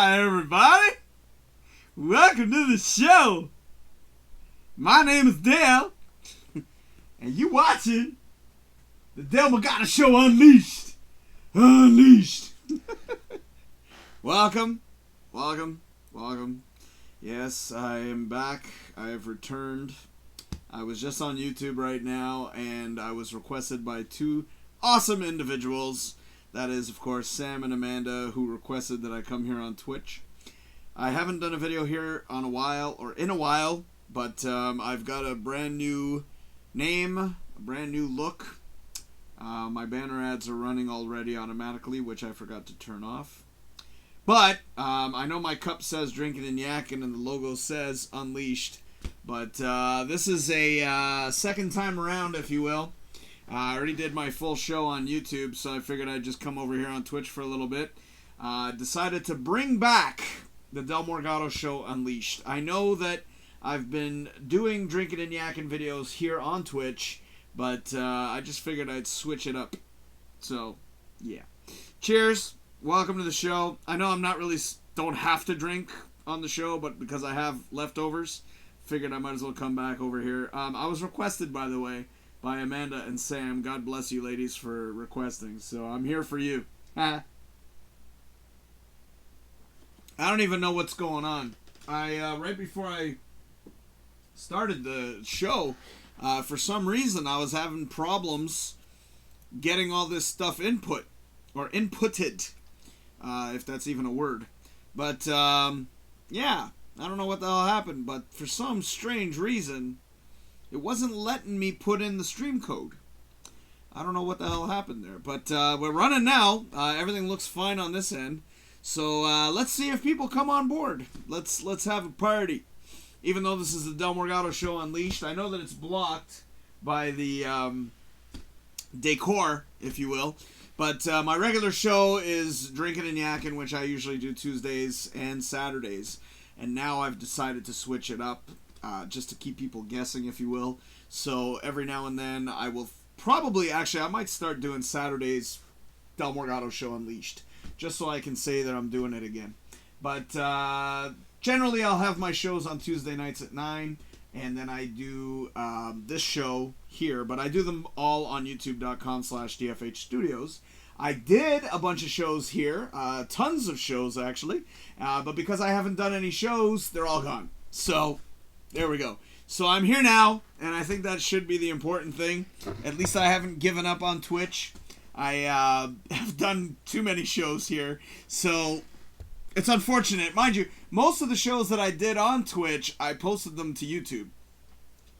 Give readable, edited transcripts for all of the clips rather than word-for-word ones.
Hi, everybody. Welcome to the show. My name is Dale, and you watching the Morgado Show Unleashed. Unleashed. Welcome. Yes, I am back. I have returned. I was just on YouTube right now, and I was requested by two awesome individuals. That is, of course, Sam and Amanda, who requested that I come here on Twitch. I haven't done a video here in a while, but I've got a brand new name, a brand new look. My banner ads are running already automatically, which I forgot to turn off. But I know my cup says DrinkinNYakkin and the logo says Unleashed. But this is a second time around, if you will. I already did my full show on YouTube, so I figured I'd just come over here on Twitch for a little bit. Decided to bring back the Morgado Show Unleashed. I know that I've been doing DrinkinNYakkin videos here on Twitch, but I just figured I'd switch it up. So, yeah. Cheers. Welcome to the show. I know don't have to drink on the show, but because I have leftovers, figured I might as well come back over here. I was requested, by the way, by Amanda and Sam. God bless you ladies for requesting. So I'm here for you. I don't even know what's going on. Right before I started the show, for some reason I was having problems getting all this stuff inputted, if that's even a word. But yeah, I don't know what the hell happened, but for some strange reason it wasn't letting me put in the stream code. I don't know what the hell happened there. But we're running now. Everything looks fine on this end. So let's see if people come on board. Let's have a party. Even though this is the Morgado Show Unleashed, I know that it's blocked by the decor, if you will. But my regular show is DrinkinNYakkin, which I usually do Tuesdays and Saturdays. And now I've decided to switch it up. Just to keep people guessing, if you will. So every now and then I will I might start doing Saturdays Morgado Show Unleashed, just so I can say that I'm doing it again. But generally I'll have my shows on Tuesday nights at 9, and then I do this show here, but I do them all on youtube.com/DFH Studios. I did a bunch of shows here, tons of shows actually, but because I haven't done any shows, they're all gone. So there we go. So I'm here now, and I think that should be the important thing. At least I haven't given up on Twitch. I have done too many shows here, so it's unfortunate. Mind you, most of the shows that I did on Twitch, I posted them to YouTube.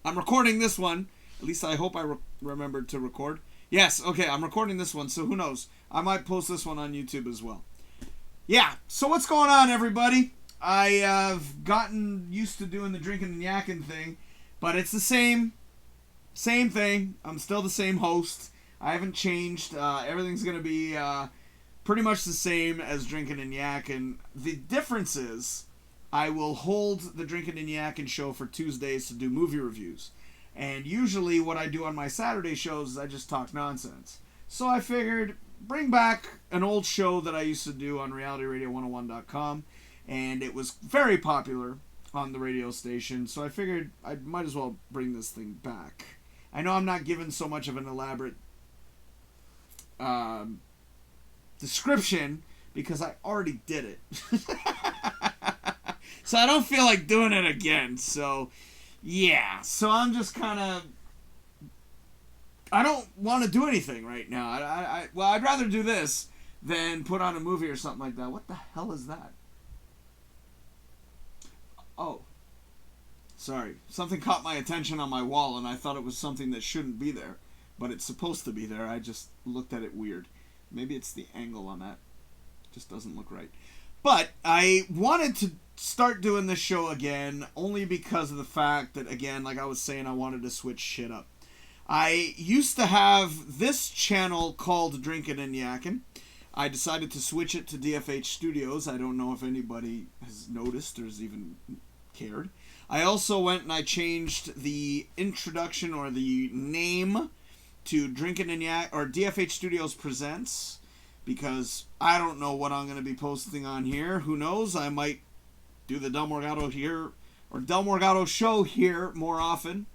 I'm recording this one. At least I hope I remembered to record. Yes, okay, I'm recording this one, so who knows? I might post this one on YouTube as well. Yeah, so what's going on, everybody? I have gotten used to doing the DrinkinNYakkin thing, but it's the same thing. I'm still the same host. I haven't changed. Everything's going to be pretty much the same as DrinkinNYakkin. The difference is I will hold the DrinkinNYakkin show for Tuesdays to do movie reviews. And usually what I do on my Saturday shows is I just talk nonsense. So I figured bring back an old show that I used to do on realityradio101.com. And it was very popular on the radio station, so I figured I might as well bring this thing back. I know I'm not given so much of an elaborate description because I already did it. So I don't feel like doing it again. So, yeah. So I'm just kind of... I don't want to do anything right now. I'd rather do this than put on a movie or something like that. What the hell is that? Oh, sorry. Something caught my attention on my wall, and I thought it was something that shouldn't be there. But it's supposed to be there. I just looked at it weird. Maybe it's the angle on that. Just doesn't look right. But I wanted to start doing this show again, only because of the fact that, again, like I was saying, I wanted to switch shit up. I used to have this channel called DrinkinNYakkin. I decided to switch it to DFH Studios. I don't know if anybody has noticed or has even cared. I also went and I changed the introduction or the name to DrinkinNYakkin or DFH Studios Presents, because I don't know what I'm going to be posting on here. Who knows? I might do the Del Morgado here, or Del Morgado Show here more often.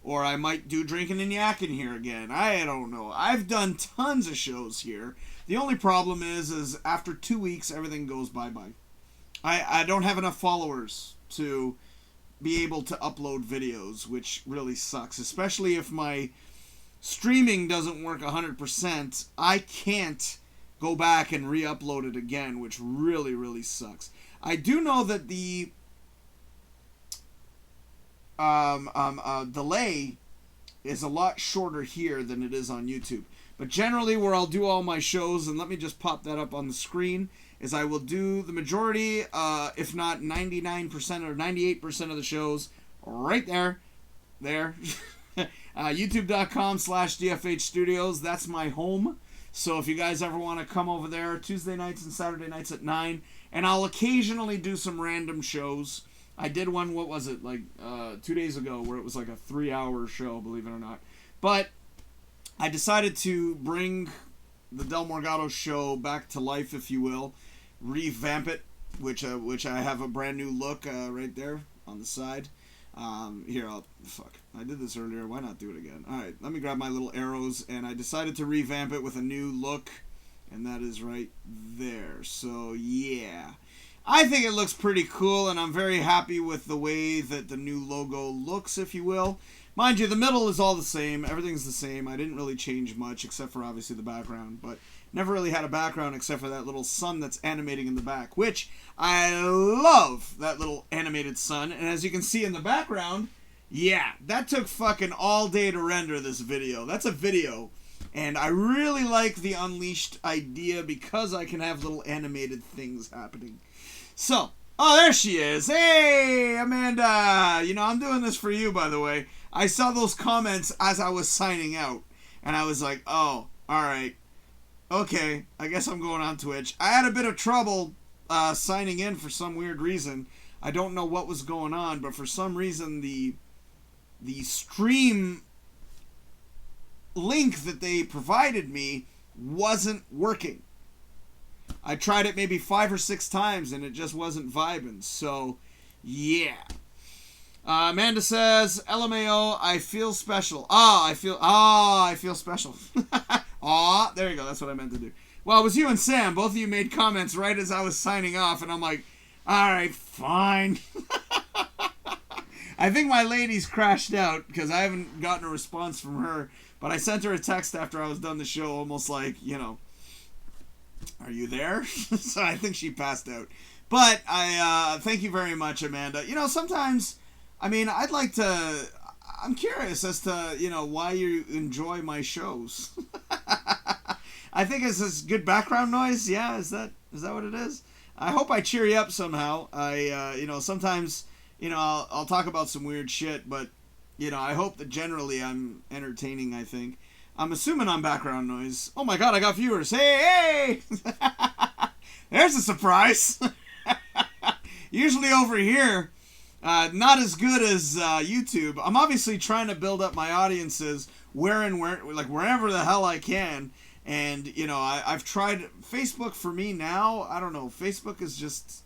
Or I might do DrinkinNYakkin here again. I don't know. I've done tons of shows here. The only problem is after 2 weeks, everything goes bye-bye. I don't have enough followers to be able to upload videos, which really sucks. Especially if my streaming doesn't work 100%. I can't go back and re-upload it again, which really, really sucks. I do know that the delay is a lot shorter here than it is on YouTube. But generally where I'll do all my shows, and let me just pop that up on the screen, is I will do the majority, if not 99% or 98% of the shows right there. YouTube.com/DFH Studios. That's my home. So if you guys ever want to come over there, Tuesday nights and Saturday nights at 9. And I'll occasionally do some random shows. I did one, what was it, like 2 days ago, where it was like a 3-hour show, believe it or not. But I decided to bring the Del Morgado Show back to life, if you will. Revamp it, which I have a brand new look right there on the side. Here, I did this earlier. Why not do it again? All right, let me grab my little arrows, and I decided to revamp it with a new look, and that is right there. So, yeah. I think it looks pretty cool, and I'm very happy with the way that the new logo looks, if you will. Mind you, the middle is all the same. Everything's the same. I didn't really change much, except for obviously the background, but never really had a background except for that little sun that's animating in the back, which I love, that little animated sun. And as you can see in the background, yeah, that took fucking all day to render this video. That's a video. And I really like the Unleashed idea because I can have little animated things happening. So, oh, there she is. Hey, Amanda. You know, I'm doing this for you, by the way. I saw those comments as I was signing out. And I was like, oh, all right. Okay, I guess I'm going on Twitch. I had a bit of trouble signing in for some weird reason. I don't know what was going on, but for some reason the stream link that they provided me wasn't working. I tried it maybe 5 or 6 times and it just wasn't vibing. So, yeah. Amanda says, LMAO, I feel special. I feel special. Aw, there you go. That's what I meant to do. Well, it was you and Sam. Both of you made comments right as I was signing off, and I'm like, all right, fine. I think my lady's crashed out because I haven't gotten a response from her, but I sent her a text after I was done the show, almost like, you know, are you there? So I think she passed out. But I thank you very much, Amanda. You know, sometimes, I mean, I'm curious as to, you know, why you enjoy my shows. I think it's this good background noise. Yeah, is that what it is? I hope I cheer you up somehow. You know, sometimes, you know, I'll talk about some weird shit, but, you know, I hope that generally I'm entertaining, I think. I'm assuming I'm background noise. Oh my god, I got viewers. Hey! There's a surprise. Usually over here, not as good as YouTube. I'm obviously trying to build up my audiences wherever the hell I can. And, you know, I've tried Facebook for me now. I don't know. Facebook is just,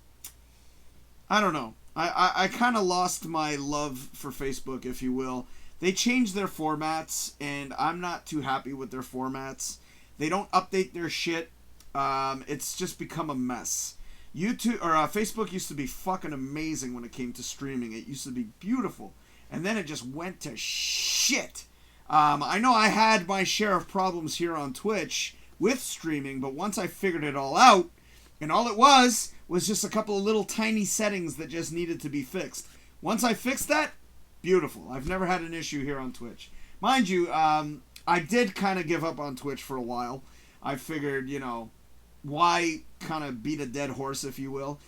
I don't know. I kind of lost my love for Facebook, if you will. They changed their formats, and I'm not too happy with their formats. They don't update their shit. It's just become a mess. Facebook used to be fucking amazing when it came to streaming. It used to be beautiful. And then it just went to shit. I know I had my share of problems here on Twitch with streaming, but once I figured it all out, and all it was just a couple of little tiny settings that just needed to be fixed. Once I fixed that, beautiful. I've never had an issue here on Twitch. Mind you, I did kind of give up on Twitch for a while. I figured, you know, why kind of beat a dead horse, if you will.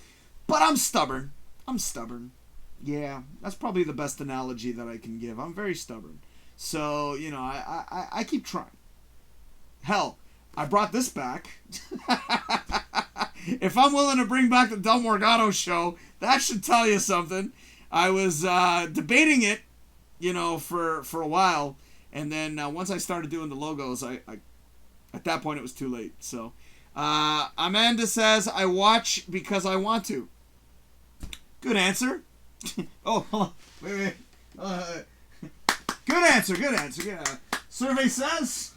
But I'm stubborn. Yeah, that's probably the best analogy that I can give. I'm very stubborn. So, you know, I keep trying. Hell, I brought this back. If I'm willing to bring back the Del Morgado Show, that should tell you something. I was debating it, you know, for a while. And then once I started doing the logos, I at that point it was too late. So Amanda says, I watch because I want to. Good answer. Oh, hold on. Wait. Good answer. Yeah. Survey says.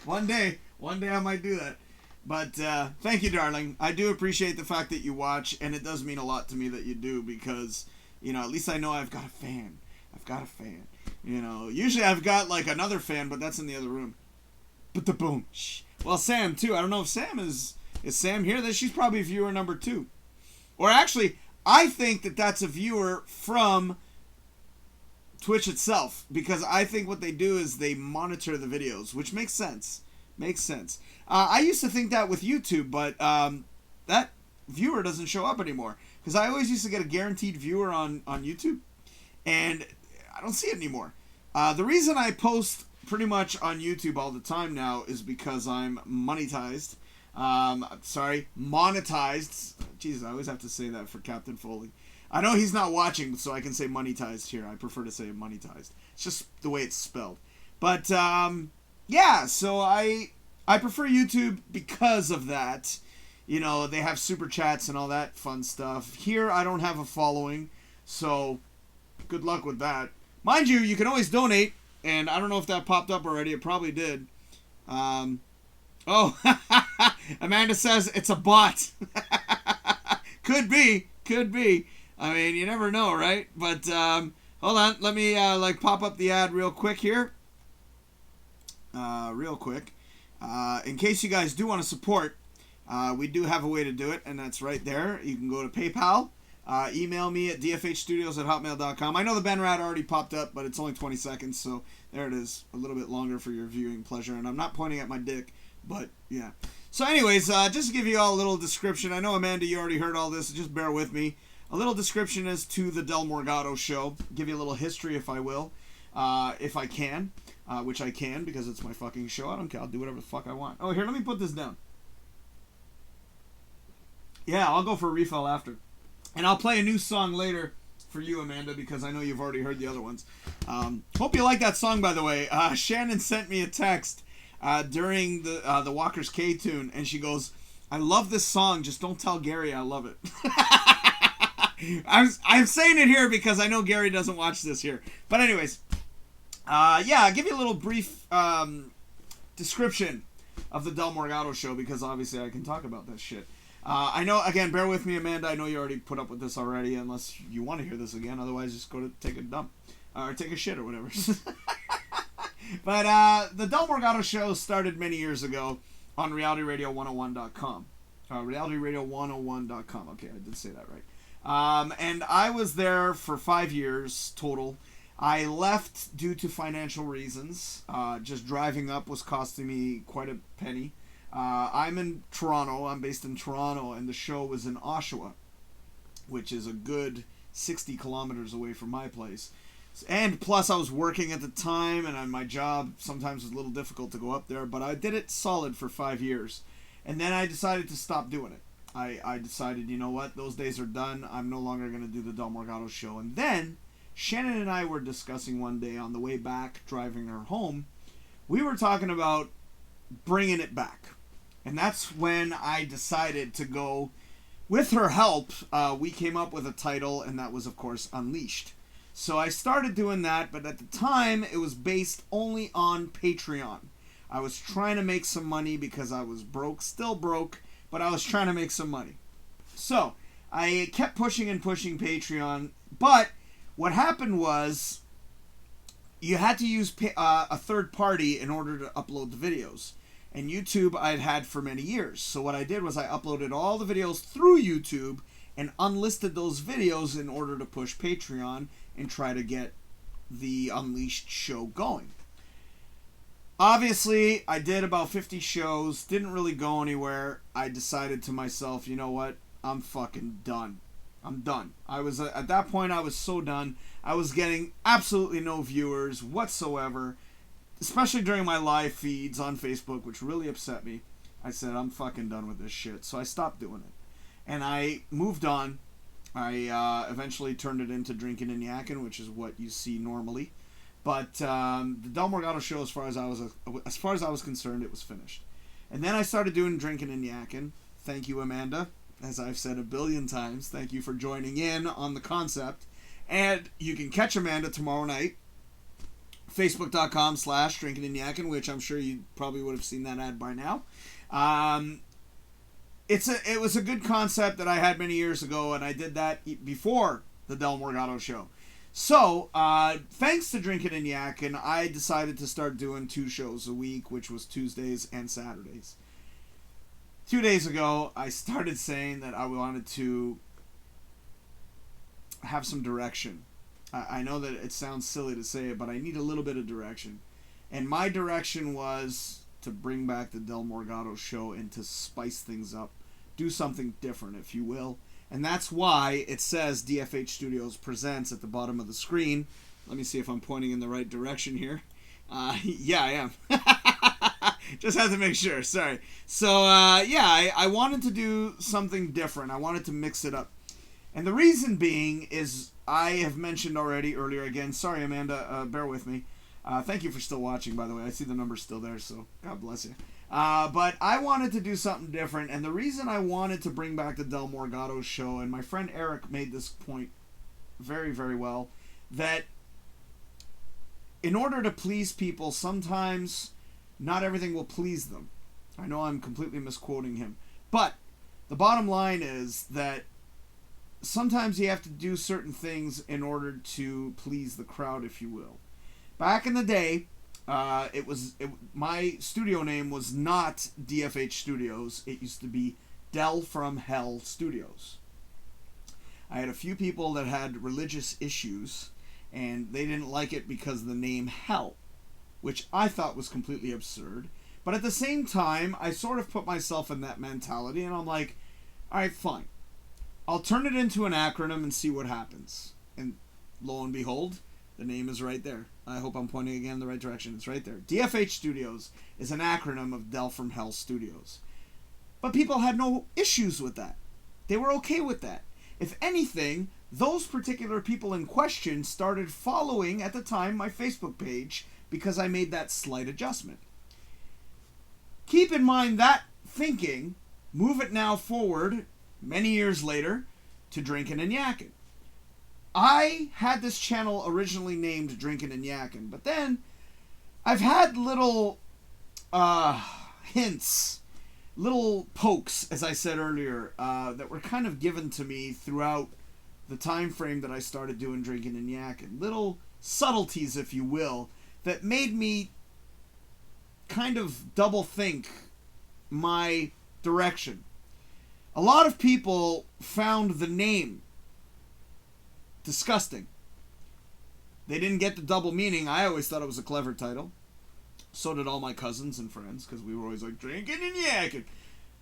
One day I might do that. But thank you, darling. I do appreciate the fact that you watch, and it does mean a lot to me that you do, because, at least I know I've got a fan. Usually I've got like another fan, but that's in the other room. But the boom. Well, Sam too. I don't know if Sam is Sam here. She's probably viewer number 2. Or actually, I think that that's a viewer from Twitch itself, because I think what they do is they monitor the videos, which makes sense. I used to think that with YouTube, but that viewer doesn't show up anymore, because I always used to get a guaranteed viewer on YouTube, and I don't see it anymore. The reason I post pretty much on YouTube all the time now is because I'm monetized. Monetized. Jesus, I always have to say that for Captain Foley. I know he's not watching, so I can say monetized here. I prefer to say monetized. It's just the way it's spelled. But, yeah, so I prefer YouTube because of that. They have super chats and all that fun stuff. Here, I don't have a following, so good luck with that. Mind you, you can always donate, and I don't know if that popped up already. It probably did. Oh, Amanda says it's a bot. Could be. I mean, you never know, right? But hold on, let me pop up the ad real quick here. In case you guys do want to support, we do have a way to do it, and that's right there. You can go to PayPal. Email me at dfhstudios@hotmail.com. I know the banner ad already popped up, but it's only 20 seconds, so there it is. A little bit longer for your viewing pleasure, and I'm not pointing at my dick, but yeah. So anyways, just to give you all a little description. I know, Amanda, you already heard all this, so just bear with me. A little description as to the Del Morgado Show. Give you a little history, if I will. If I can. Which I can, because it's my fucking show. I don't care. I'll do whatever the fuck I want. Oh, here, let me put this down. Yeah, I'll go for a refill after. And I'll play a new song later for you, Amanda, because I know you've already heard the other ones. Hope you like that song, by the way. Shannon sent me a text during the Walker's K tune, and she goes, I love this song, just don't tell Gary I love it. I'm saying it here because I know Gary doesn't watch this here. But anyways, yeah, I'll give you a little brief description of the Del Morgado Show, because obviously I can talk about that shit. I know, again, bear with me, Amanda. I know you already put up with this already, unless you want to hear this again. Otherwise, just go to take a dump. Or take a shit or whatever. But the Del Morgado Show started many years ago on realityradio101.com. Realityradio101.com. Okay, I did say that right. And I was there for 5 years total. I left due to financial reasons. Just driving up was costing me quite a penny. I'm in Toronto. I'm based in Toronto, and the show was in Oshawa, which is a good 60 kilometers away from my place. And plus, I was working at the time, and my job sometimes was a little difficult to go up there, but I did it solid for 5 years. And then I decided to stop doing it. I decided, you know what, those days are done. I'm no longer going to do the Del Morgado Show. And then Shannon and I were discussing one day on the way back, driving her home. We were talking about bringing it back. And that's when I decided to go, with her help, we came up with a title, and that was, of course, Unleashed. So I started doing that, but at the time, it was based only on Patreon. I was trying to make some money because I was broke, still broke, but I was trying to make some money. So I kept pushing and pushing Patreon, but what happened was you had to use a third party in order to upload the videos. And YouTube I'd had for many years. So what I did was I uploaded all the videos through YouTube and unlisted those videos in order to push Patreon and try to get the Unleashed show going. Obviously, I did about 50 shows, didn't really go anywhere. I decided to myself, you know what? I'm fucking done. I'm done. I was at that point, I was so done. I was getting absolutely no viewers whatsoever. Especially during my live feeds on Facebook, which really upset me. I said, I'm fucking done with this shit. So I stopped doing it. And I moved on. I eventually turned it into DrinkinNYakkin, which is what you see normally. But the Del Morgado Show, as far as I was concerned, it was finished. And then I started doing Drinkin' and Yakkin. Thank you, Amanda. As I've said a billion times, thank you for joining in on the concept. And you can catch Amanda tomorrow night. Facebook.com/DrinkinNYakkin, which I'm sure you probably would have seen that ad by now. It was a good concept that I had many years ago, and I did that before the Del Morgado Show. So, thanks to Drinkin' and Yakkin, I decided to start doing 2 shows a week, which was Tuesdays and Saturdays. 2 days ago, I started saying that I wanted to have some direction. I know that it sounds silly to say it, but I need a little bit of direction. And my direction was to bring back the Del Morgado Show and to spice things up. Do something different, if you will. And that's why it says DFH Studios Presents at the bottom of the screen. Let me see if I'm pointing in the right direction here. Yeah, I am. Just had to make sure. Sorry. So, I wanted to do something different. I wanted to mix it up. And the reason being is I have mentioned already earlier again. Sorry, Amanda. Bear with me. Thank you for still watching, by the way. I see the number's still there, so God bless you. But I wanted to do something different, and the reason I wanted to bring back the Del Morgado Show, and my friend Eric made this point very, very well, that in order to please people, sometimes not everything will please them. I know I'm completely misquoting him, but the bottom line is that sometimes you have to do certain things in order to please the crowd, if you will. Back in the day, my studio name was not DFH Studios. It used to be Del from Hell Studios. I had a few people that had religious issues, and they didn't like it because of the name Hell, which I thought was completely absurd. But at the same time, I sort of put myself in that mentality, and I'm like, all right, fine. I'll turn it into an acronym and see what happens. And lo and behold, the name is right there. I hope I'm pointing again in the right direction. It's right there. DFH Studios is an acronym of Del from Hell Studios. But people had no issues with that. They were okay with that. If anything, those particular people in question started following, at the time, my Facebook page because I made that slight adjustment. Keep in mind that thinking, move it now forward, many years later, to Drinkin' and Yakkin. I had this channel originally named Drinkin' and Yakkin, but then I've had little hints, little pokes, as I said earlier, that were kind of given to me throughout the time frame that I started doing Drinkin' and Yakkin. Little subtleties, if you will, that made me kind of double think my direction. A lot of people found the name disgusting. They didn't get the double meaning. I always thought it was a clever title. So did all my cousins and friends, because we were always like, Drinkin' and Yakkin.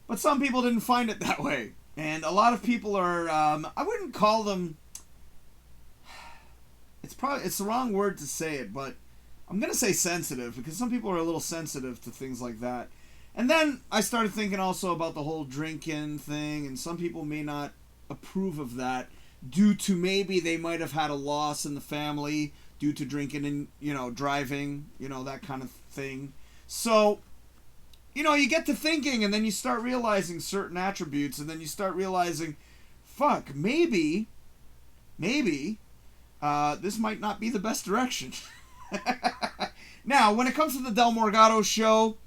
But some people didn't find it that way. And a lot of people are, I wouldn't call them, it's the wrong word to say it, but I'm going to say sensitive, because some people are a little sensitive to things like that. And then I started thinking also about the whole drinking thing, and some people may not approve of that, due to maybe they might have had a loss in the family due to drinking and, driving, that kind of thing. So, you get to thinking, and then you start realizing certain attributes, and then you start realizing, fuck, maybe, this might not be the best direction. Now, when it comes to the Del Morgado Show,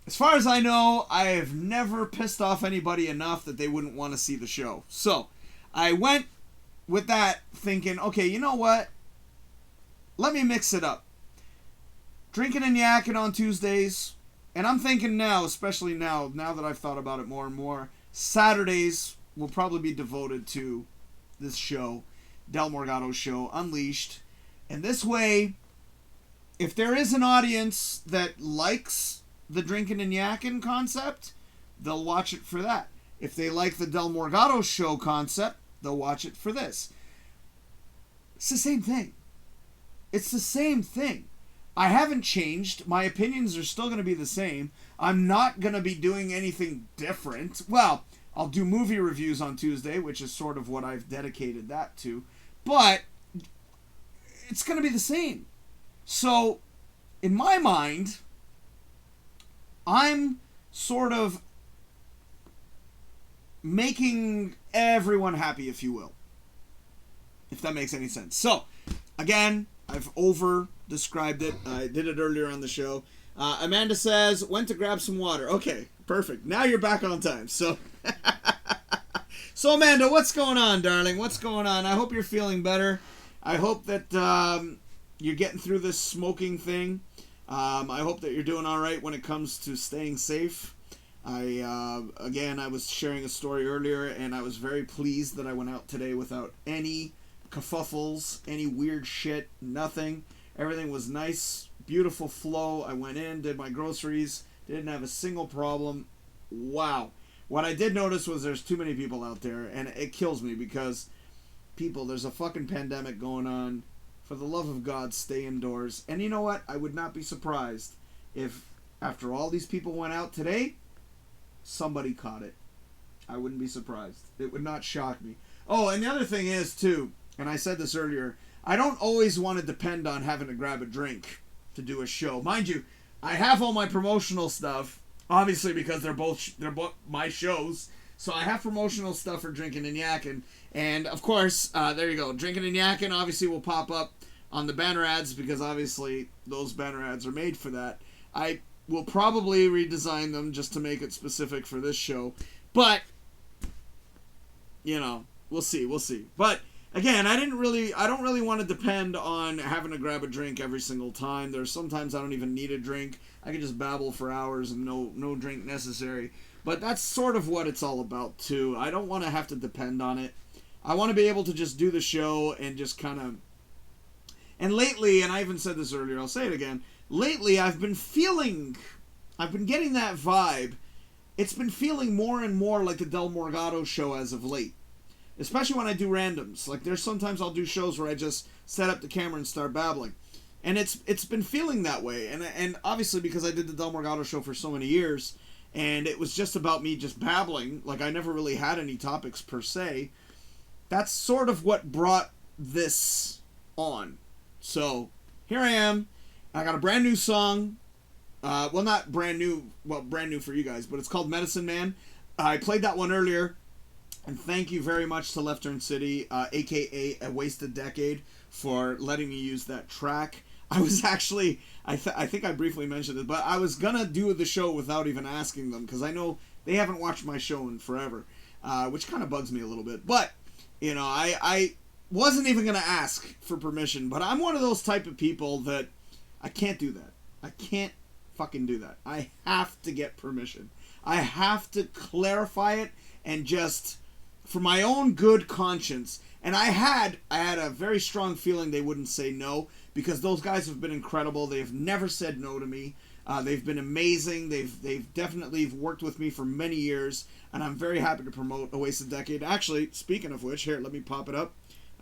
as far as I know, I have never pissed off anybody enough that they wouldn't want to see the show. So, I went with that thinking, okay, you know what? Let me mix it up. Drinkin' and Yakkin on Tuesdays. And I'm thinking now, especially now that I've thought about it more and more, Saturdays will probably be devoted to this show, Del Morgado Show Unleashed. And this way, if there is an audience that likes the Drinkin' and Yakkin concept, they'll watch it for that. If they like the Del Morgado Show concept, they'll watch it for this. It's the same thing. It's the same thing. I haven't changed. My opinions are still going to be the same. I'm not going to be doing anything different. Well, I'll do movie reviews on Tuesday, which is sort of what I've dedicated that to. But it's going to be the same. So, in my mind, I'm sort of making everyone happy, if you will. If that makes any sense. So, again, I've over-described it. I did it earlier on the show. Amanda says, went to grab some water. Okay, perfect. Now you're back on time. So, Amanda, what's going on, darling? What's going on? I hope you're feeling better. I hope that you're getting through this smoking thing. I hope that you're doing all right when it comes to staying safe. I was sharing a story earlier, and I was very pleased that I went out today without any kerfuffles, any weird shit, nothing. Everything was nice, beautiful flow. I went in, did my groceries, didn't have a single problem. Wow. What I did notice was there's too many people out there, and it kills me because, people, there's a fucking pandemic going on. For the love of God, stay indoors. And you know what? I would not be surprised if, after all these people went out today, somebody caught it. I wouldn't be surprised. It would not shock me. Oh, and the other thing is, too, and I said this earlier, I don't always want to depend on having to grab a drink to do a show. Mind you, I have all my promotional stuff, obviously because they're both my shows. So I have promotional stuff for Drinkin' and Yakkin. And, of course, there you go. Drinkin' and Yakkin obviously will pop up on the banner ads because, obviously, those banner ads are made for that. I will probably redesign them just to make it specific for this show. But, you know, we'll see. But, again, I don't really want to depend on having to grab a drink every single time. There's sometimes I don't even need a drink. I can just babble for hours and no drink necessary. But that's sort of what it's all about, too. I don't want to have to depend on it. I want to be able to just do the show and just kind of... And lately, and I even said this earlier, I'll say it again. Lately, I've been getting that vibe. It's been feeling more and more like the Morgado Show as of late. Especially when I do randoms. Like, there's sometimes I'll do shows where I just set up the camera and start babbling. And it's been feeling that way. And obviously, because I did the Morgado Show for so many years... And it was just about me just babbling. Like, I never really had any topics per se. That's sort of what brought this on. So, here I am. I got a brand new song. Well, not brand new. Well, brand new for you guys. But it's called Medicine Man. I played that one earlier. And thank you very much to Left Turn City, a.k.a. A Wasted Decade, for letting me use that track. I was actually, I think I briefly mentioned it, but I was going to do the show without even asking them, because I know they haven't watched my show in forever, which kind of bugs me a little bit. But, you know, I wasn't even going to ask for permission, but I'm one of those type of people that I can't do that. I can't fucking do that. I have to get permission. I have to clarify it and just, for my own good conscience. And I had a very strong feeling they wouldn't say no, because those guys have been incredible. They've never said no to me. They've been amazing. They've definitely worked with me for many years, and I'm very happy to promote A Wasted Decade. Actually, speaking of which, here, let me pop it up.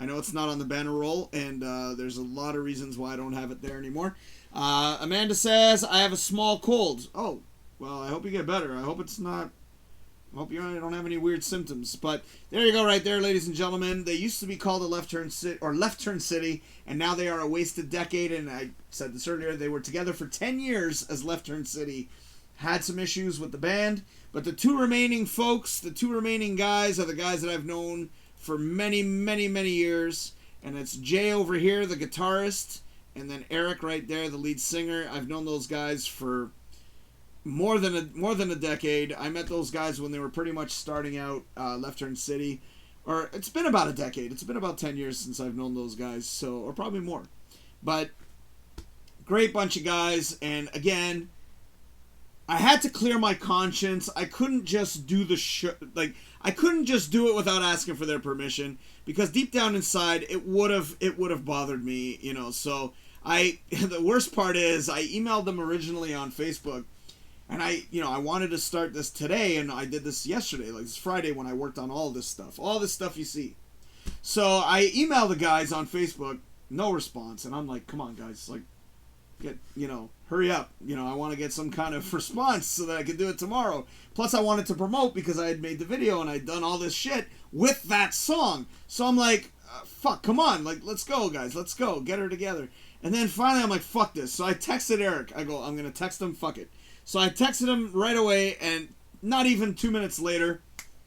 I know it's not on the banner roll, and there's a lot of reasons why I don't have it there anymore. Amanda says, I have a small cold. Oh, well, I hope you get better. I hope it's not... I hope you don't have any weird symptoms. But there you go right there, ladies and gentlemen. They used to be called a Left Turn City, and now they are A Wasted Decade. And I said this earlier, they were together for 10 years as Left Turn City. Had some issues with the band, but the two remaining guys are the guys that I've known for many, many, many years. And it's Jay over here, the guitarist, and then Eric right there, the lead singer. I've known those guys for more than a decade. I met those guys when they were pretty much starting out Left Turn City. Or it's been about a decade. It's been about 10 years since I've known those guys, so, or probably more. But great bunch of guys, and again, I had to clear my conscience. I couldn't just do the show, I couldn't just do it without asking for their permission, because deep down inside it would have bothered me, you know. So the worst part is I emailed them originally on Facebook. And I wanted to start this today, and I did this yesterday, like this Friday, when I worked on all this stuff you see. So I emailed the guys on Facebook, no response, and I'm like, come on, guys, like, hurry up. I want to get some kind of response so that I can do it tomorrow. Plus, I wanted to promote because I had made the video and I'd done all this shit with that song. So I'm like, fuck, come on, like, let's go, guys, let's go, get her together. And then finally, I'm like, fuck this. So I texted Eric. I go, I'm gonna text him, fuck it. So I texted him right away, and not even 2 minutes later,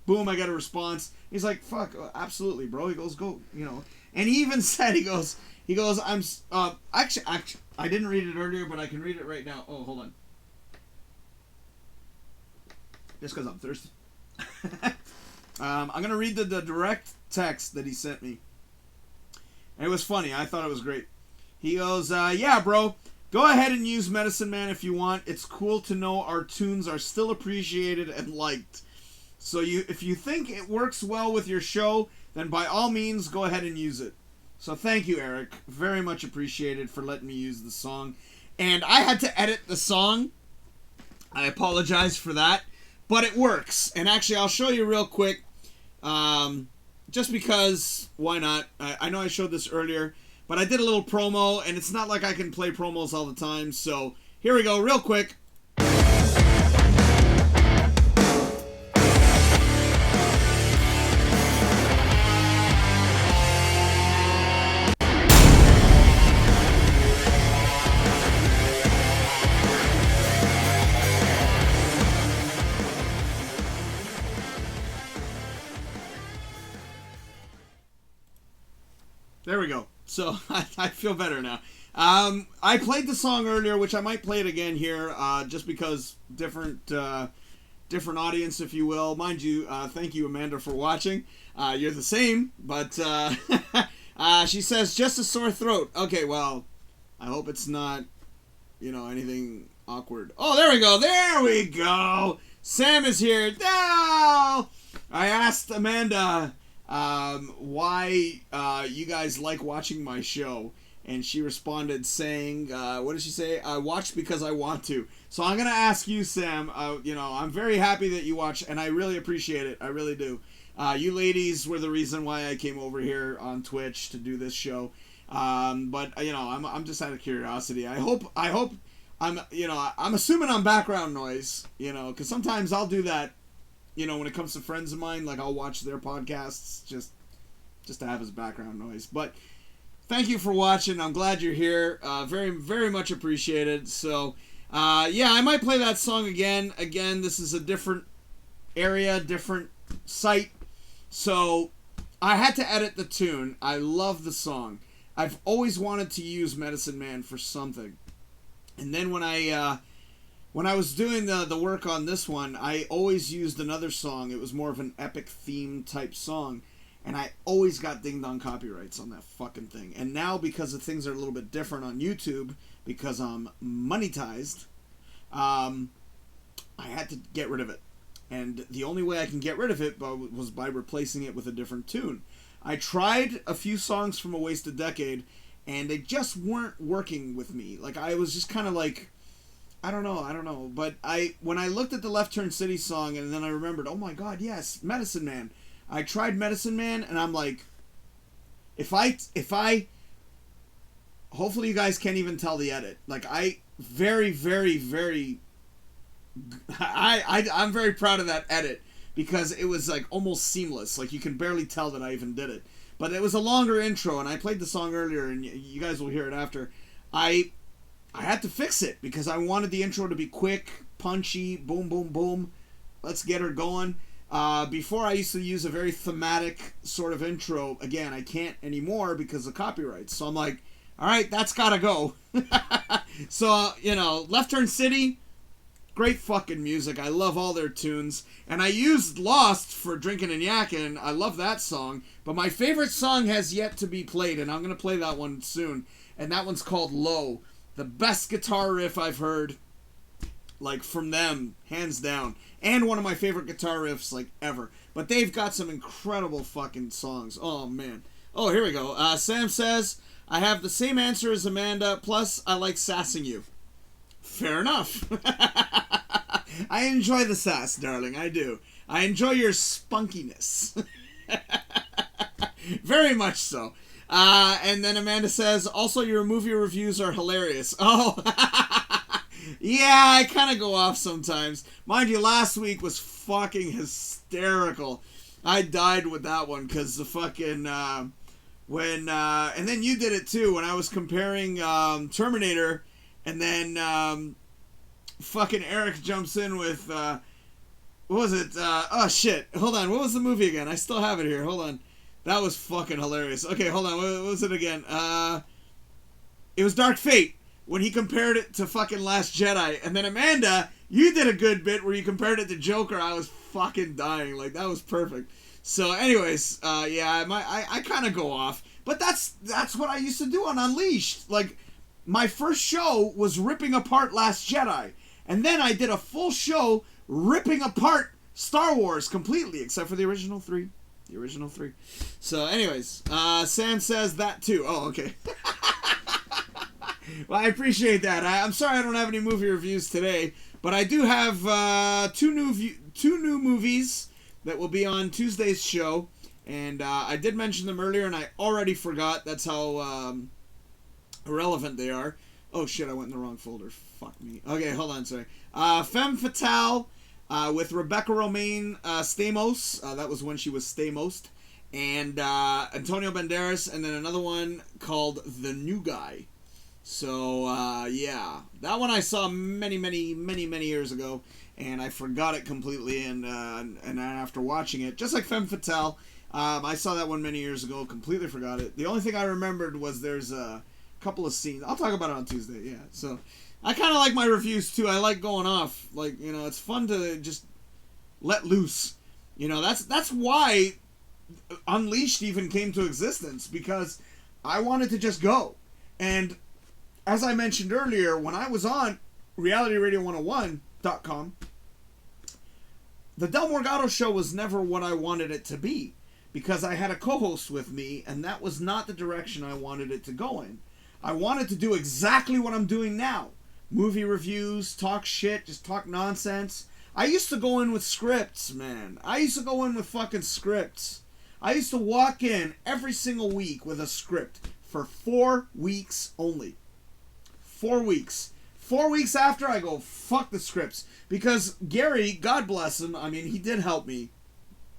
boom, I got a response. He's like, fuck, absolutely, bro. He goes, go, And he even said, he goes, actually, I didn't read it earlier, but I can read it right now. Oh, hold on. Just because I'm thirsty. I'm going to read the direct text that he sent me. And it was funny. I thought it was great. He goes, yeah, bro, go ahead and use Medicine Man if you want. It's cool to know our tunes are still appreciated and liked. So if you think it works well with your show, then by all means, go ahead and use it. So thank you, Eric. Very much appreciated for letting me use the song. And I had to edit the song. I apologize for that. But it works. And actually, I'll show you real quick. Just because, why not? I know I showed this earlier, but I did a little promo, and it's not like I can play promos all the time. So here we go, real quick. There we go. So I feel better now. I played the song earlier, which I might play it again here, just because different audience, if you will. Mind you, thank you, Amanda, for watching. You're the same, but she says, just a sore throat. Okay, well, I hope it's not, anything awkward. Oh, there we go. There we go. Sam is here. No! I asked Amanda why you guys like watching my show, and she responded saying, what did she say? I watch because I want to. So I'm gonna ask you, Sam. I'm very happy that you watch, and I really appreciate it. I really do. You ladies were the reason why I came over here on Twitch to do this show. But I'm just out of curiosity. I hope I'm assuming I'm background noise, because sometimes I'll do that. When it comes to friends of mine, like I'll watch their podcasts just to have as background noise. But thank you for watching. I'm glad you're here. Very, very much appreciated. So, yeah, I might play that song again. Again, this is a different area, different site. So, I had to edit the tune. I love the song. I've always wanted to use Medicine Man for something. And then when I was doing the work on this one, I always used another song. It was more of an epic theme type song. And I always got ding-dong copyrights on that fucking thing. And now, because the things are a little bit different on YouTube, because I'm monetized, I had to get rid of it. And the only way I can get rid of it was by replacing it with a different tune. I tried a few songs from A Wasted Decade, and they just weren't working with me. Like, I was just kind of like, I don't know. But when I looked at the Left Turn City song, and then I remembered, oh my god, yes, Medicine Man. I tried Medicine Man, and I'm like, if I, hopefully you guys can't even tell the edit. Like, I'm very proud of that edit, because it was like almost seamless. Like, you can barely tell that I even did it. But it was a longer intro, and I played the song earlier, and you guys will hear it after. I had to fix it, because I wanted the intro to be quick, punchy, boom, boom, boom. Let's get her going. Before I used to use a very thematic sort of intro. Again, I can't anymore because of copyrights. So I'm like, all right, that's gotta go. So, Left Turn City, great fucking music. I love all their tunes. And I used Lost for DrinkinNYakkin. I love that song. But my favorite song has yet to be played, and I'm going to play that one soon. And that one's called Low. The best guitar riff I've heard, like, from them, hands down. And one of my favorite guitar riffs, like, ever. But they've got some incredible fucking songs. Oh, man. Oh, here we go. Sam says, I have the same answer as Amanda, plus I like sassing you. Fair enough. I enjoy the sass, darling. I do. I enjoy your spunkiness. Very much so. And then Amanda says, also your movie reviews are hilarious. Oh, yeah, I kind of go off sometimes. Mind you, last week was fucking hysterical. I died with that one because the fucking, and then you did it too, when I was comparing Terminator, and then fucking Eric jumps in with, what was it? Oh shit. Hold on. What was the movie again? I still have it here. Hold on. That was fucking hilarious. Okay, hold on. What was it again? It was Dark Fate, when he compared it to fucking Last Jedi. And then Amanda, you did a good bit where you compared it to Joker. I was fucking dying. Like, that was perfect. So anyways, yeah, I kind of go off. But that's what I used to do on Unleashed. Like, my first show was ripping apart Last Jedi. And then I did a full show ripping apart Star Wars completely, except for the original three. The original three. So anyways, Sam says that too. Oh, okay. Well, I appreciate that. I'm sorry I don't have any movie reviews today, but I do have two new movies that will be on Tuesday's show, and I did mention them earlier, and I already forgot. That's how irrelevant they are. Oh shit, I went in the wrong folder. Fuck me. Okay, hold on, sorry. Femme Fatale with Rebecca Romaine Stamos. That was when she was Stamos. And Antonio Banderas, and then another one called The New Guy. So, yeah. That one I saw many years ago, and I forgot it completely, and after watching it, just like Femme Fatale, I saw that one many years ago, completely forgot it. The only thing I remembered was there's a couple of scenes. I'll talk about it on Tuesday, yeah. So, I kind of like my reviews, too. I like going off. Like, you know, it's fun to just let loose. You know, that's why Unleashed even came to existence, because I wanted to just go. And as I mentioned earlier, when I was on realityradio101.com, the Del Morgado Show was never what I wanted it to be, because I had a co-host with me, and that was not the direction I wanted it to go in. I wanted to do exactly what I'm doing now. Movie reviews, talk shit, just talk nonsense. I used to go in with scripts, man. I used to go in with fucking scripts. I used to walk in every single week with a script for 4 weeks only. 4 weeks. 4 weeks after, I go, fuck the scripts. Because Gary, God bless him, I mean, he did help me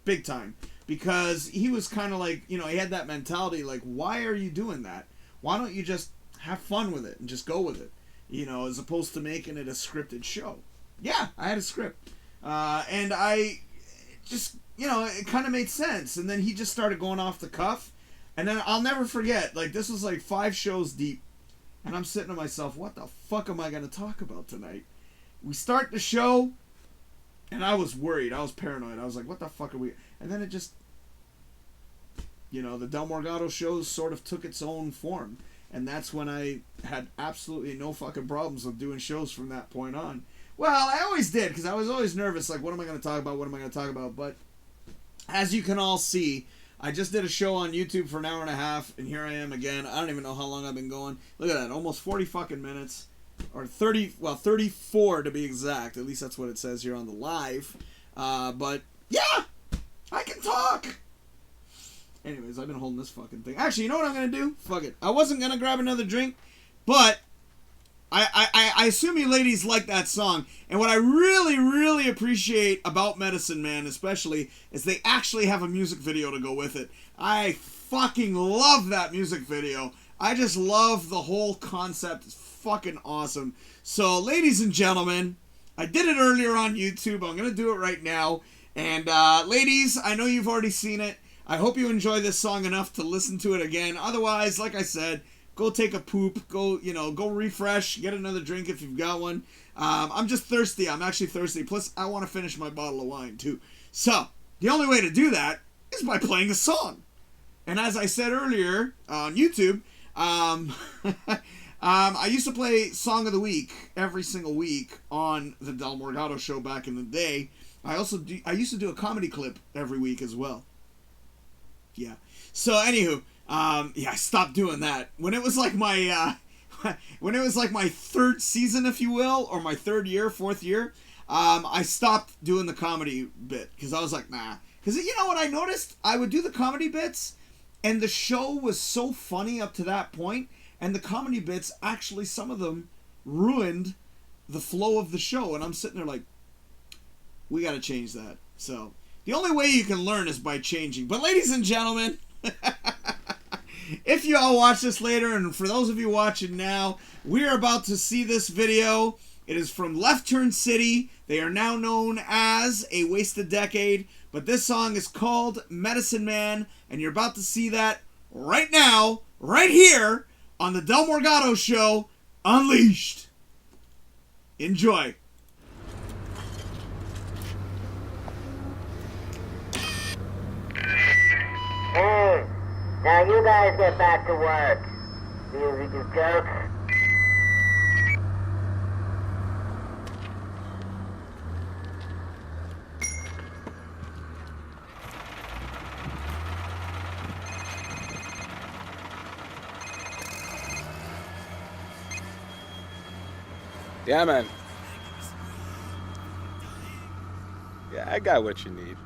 big time. Because he was kind of like, you know, he had that mentality, like, why are you doing that? Why don't you just have fun with it and just go with it? You know, as opposed to making it a scripted show. Yeah, I had a script. And I just, you know, it kind of made sense. And then he just started going off the cuff. And then I'll never forget, like, this was like 5 shows deep. And I'm sitting to myself, what the fuck am I going to talk about tonight? We start the show, and I was worried. I was paranoid. I was like, what the fuck are we... And then it just... You know, the Del Morgado Show sort of took its own form. And that's when I had absolutely no fucking problems with doing shows from that point on. Well, I always did, because I was always nervous, like, what am I going to talk about? What am I going to talk about? But as you can all see, I just did a show on YouTube for an hour and a half, and here I am again. I don't even know how long I've been going. Look at that, almost 40 fucking minutes. Or 30, well, 34 to be exact. At least that's what it says here on the live. But, yeah! I can talk! Anyways, I've been holding this fucking thing. Actually, you know what I'm going to do? Fuck it. I wasn't going to grab another drink, but I assume you ladies like that song. And what I really appreciate about Medicine Man especially is they actually have a music video to go with it. I fucking love that music video. I just love the whole concept. It's fucking awesome. So, ladies and gentlemen, I did it earlier on YouTube. I'm going to do it right now. And, ladies, I know you've already seen it. I hope you enjoy this song enough to listen to it again. Otherwise, like I said, go take a poop. Go refresh. Get another drink if you've got one. I'm just thirsty. I'm actually thirsty. Plus, I want to finish my bottle of wine, too. So, the only way to do that is by playing a song. And as I said earlier on YouTube, I used to play Song of the Week every single week on the Del Morgado Show back in the day. I used to do a comedy clip every week as well. Yeah. So, anywho, I stopped doing that. When it was like my, third season, if you will, or my fourth year, I stopped doing the comedy bit, because I was like, nah. Because you know what I noticed? I would do the comedy bits, and the show was so funny up to that point, and the comedy bits, actually, some of them ruined the flow of the show, and I'm sitting there like, we gotta change that. So, the only way you can learn is by changing. But ladies and gentlemen, if you all watch this later, and for those of you watching now, we're about to see this video It is from Left Turn City. They are now known as A Wasted Decade, but this song is called Medicine Man, and you're about to see that right now, right here, on the Del Morgado Show, Unleashed. Enjoy. Hey, now you guys get back to work. You jerks. Yeah, man. Yeah, I got what you need.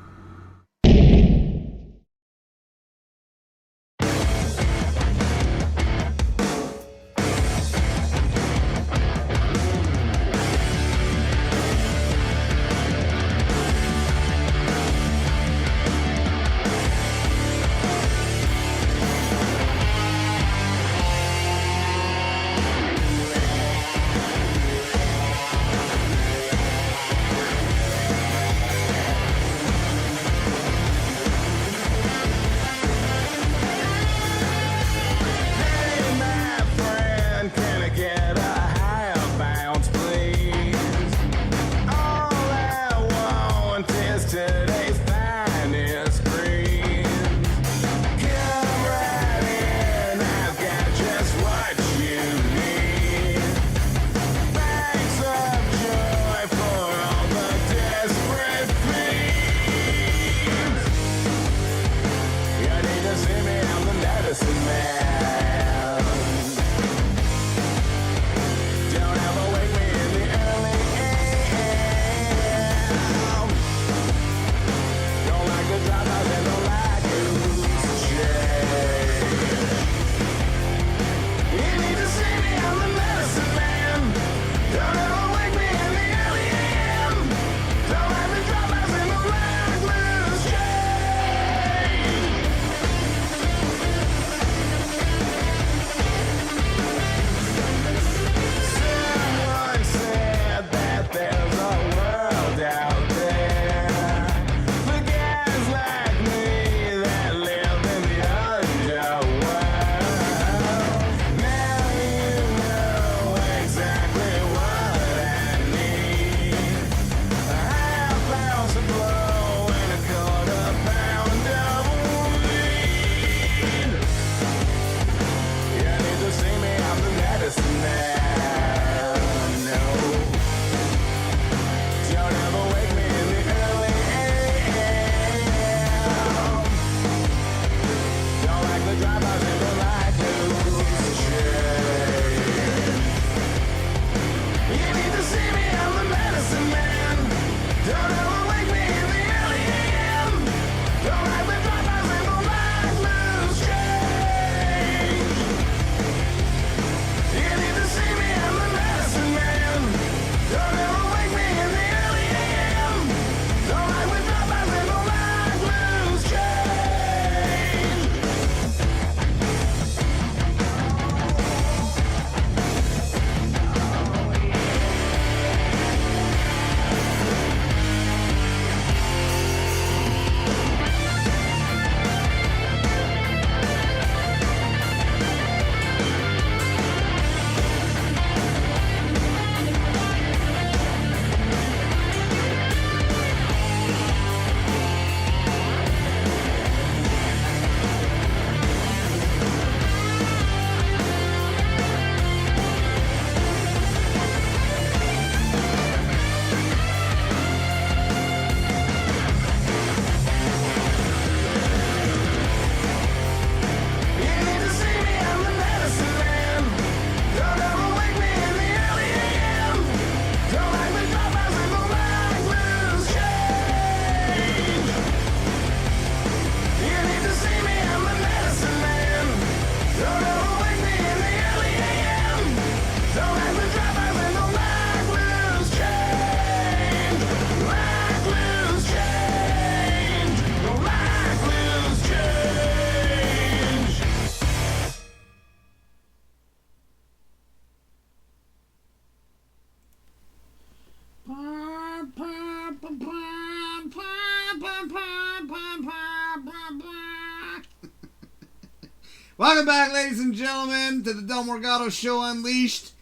Welcome back, ladies and gentlemen, to the Del Morgado Show Unleashed.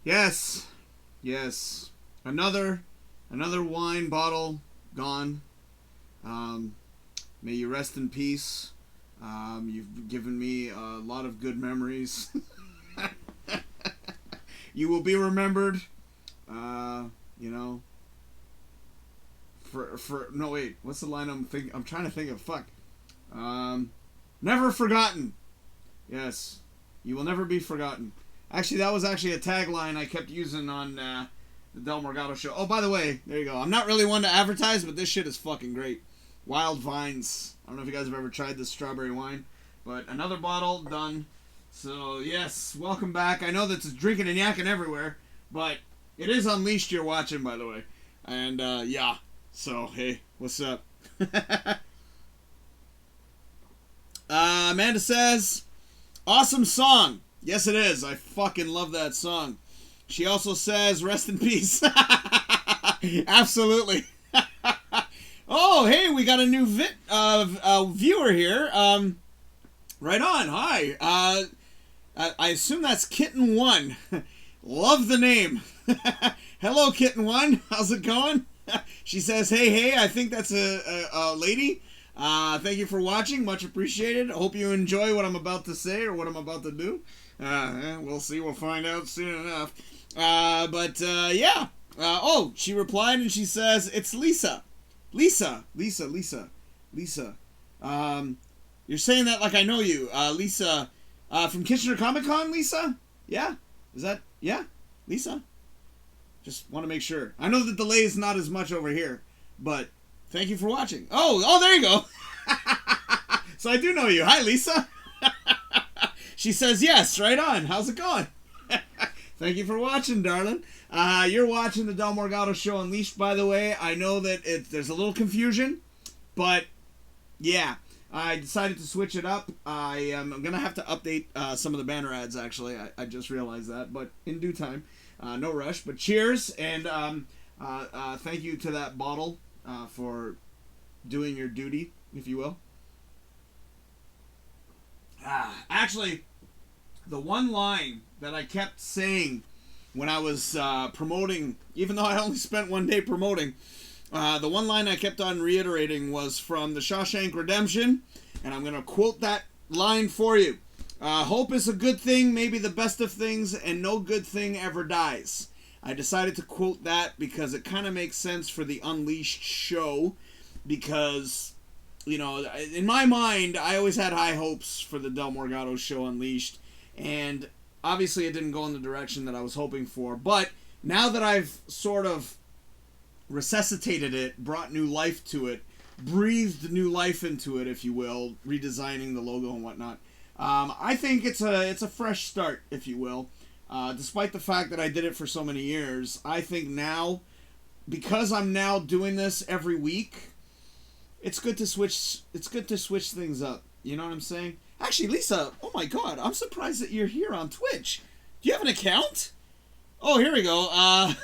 Yes. Another wine bottle gone. May you rest in peace. You've given me a lot of good memories. You will be remembered. No, wait. What's the line I'm trying to think of. Fuck. Never forgotten. Yes. You will never be forgotten. Actually, that was a tagline I kept using on the Del Morgado Show. Oh, by the way, there you go. I'm not really one to advertise, but this shit is fucking great. Wild Vines. I don't know if you guys have ever tried this strawberry wine, but another bottle done. So, yes, welcome back. I know that it's drinking and yakking everywhere, but it is Unleashed you're watching, by the way. And, yeah. So, hey, what's up? Amanda says, awesome song. Yes, it is. I fucking love that song. She also says, rest in peace. Absolutely. Oh, hey, we got a new viewer here. Right on. Hi. I assume that's Kitten1. Love the name. Hello, Kitten1. How's it going? She says, hey, I think that's a lady. Thank you for watching. Much appreciated. I hope you enjoy what I'm about to say or what I'm about to do. We'll see. We'll find out soon enough. Yeah. Oh, she replied and she says, it's Lisa. Lisa. You're saying that like I know you. Lisa, from Kitchener Comic-Con, Lisa? Yeah? Is that, yeah? Lisa? Just want to make sure. I know the delay is not as much over here, but thank you for watching. Oh, there you go. So I do know you. Hi, Lisa. She says yes. Right on. How's it going? Thank you for watching, darling. You're watching the Del Morgado Show Unleashed, by the way. I know that there's a little confusion, but yeah, I decided to switch it up. I'm going to have to update some of the banner ads, actually. I just realized that, but in due time. No rush, but cheers, and thank you to that bottle for doing your duty, if you will. Actually, the one line that I kept saying when I was promoting, even though I only spent one day promoting, the one line I kept on reiterating was from The Shawshank Redemption, and I'm going to quote that line for you. Hope is a good thing, maybe the best of things, and no good thing ever dies. I decided to quote that because it kind of makes sense for the Unleashed show, because, you know, in my mind, I always had high hopes for the Del Morgado Show Unleashed, and obviously it didn't go in the direction that I was hoping for, but now that I've sort of resuscitated it, brought new life to it, breathed new life into it, if you will, redesigning the logo and whatnot, I think it's a fresh start, if you will. Despite the fact that I did it for so many years, I think now, because I'm now doing this every week, it's good to switch. It's good to switch things up. You know what I'm saying? Actually, Lisa, oh my God, I'm surprised that you're here on Twitch. Do you have an account? Oh, here we go.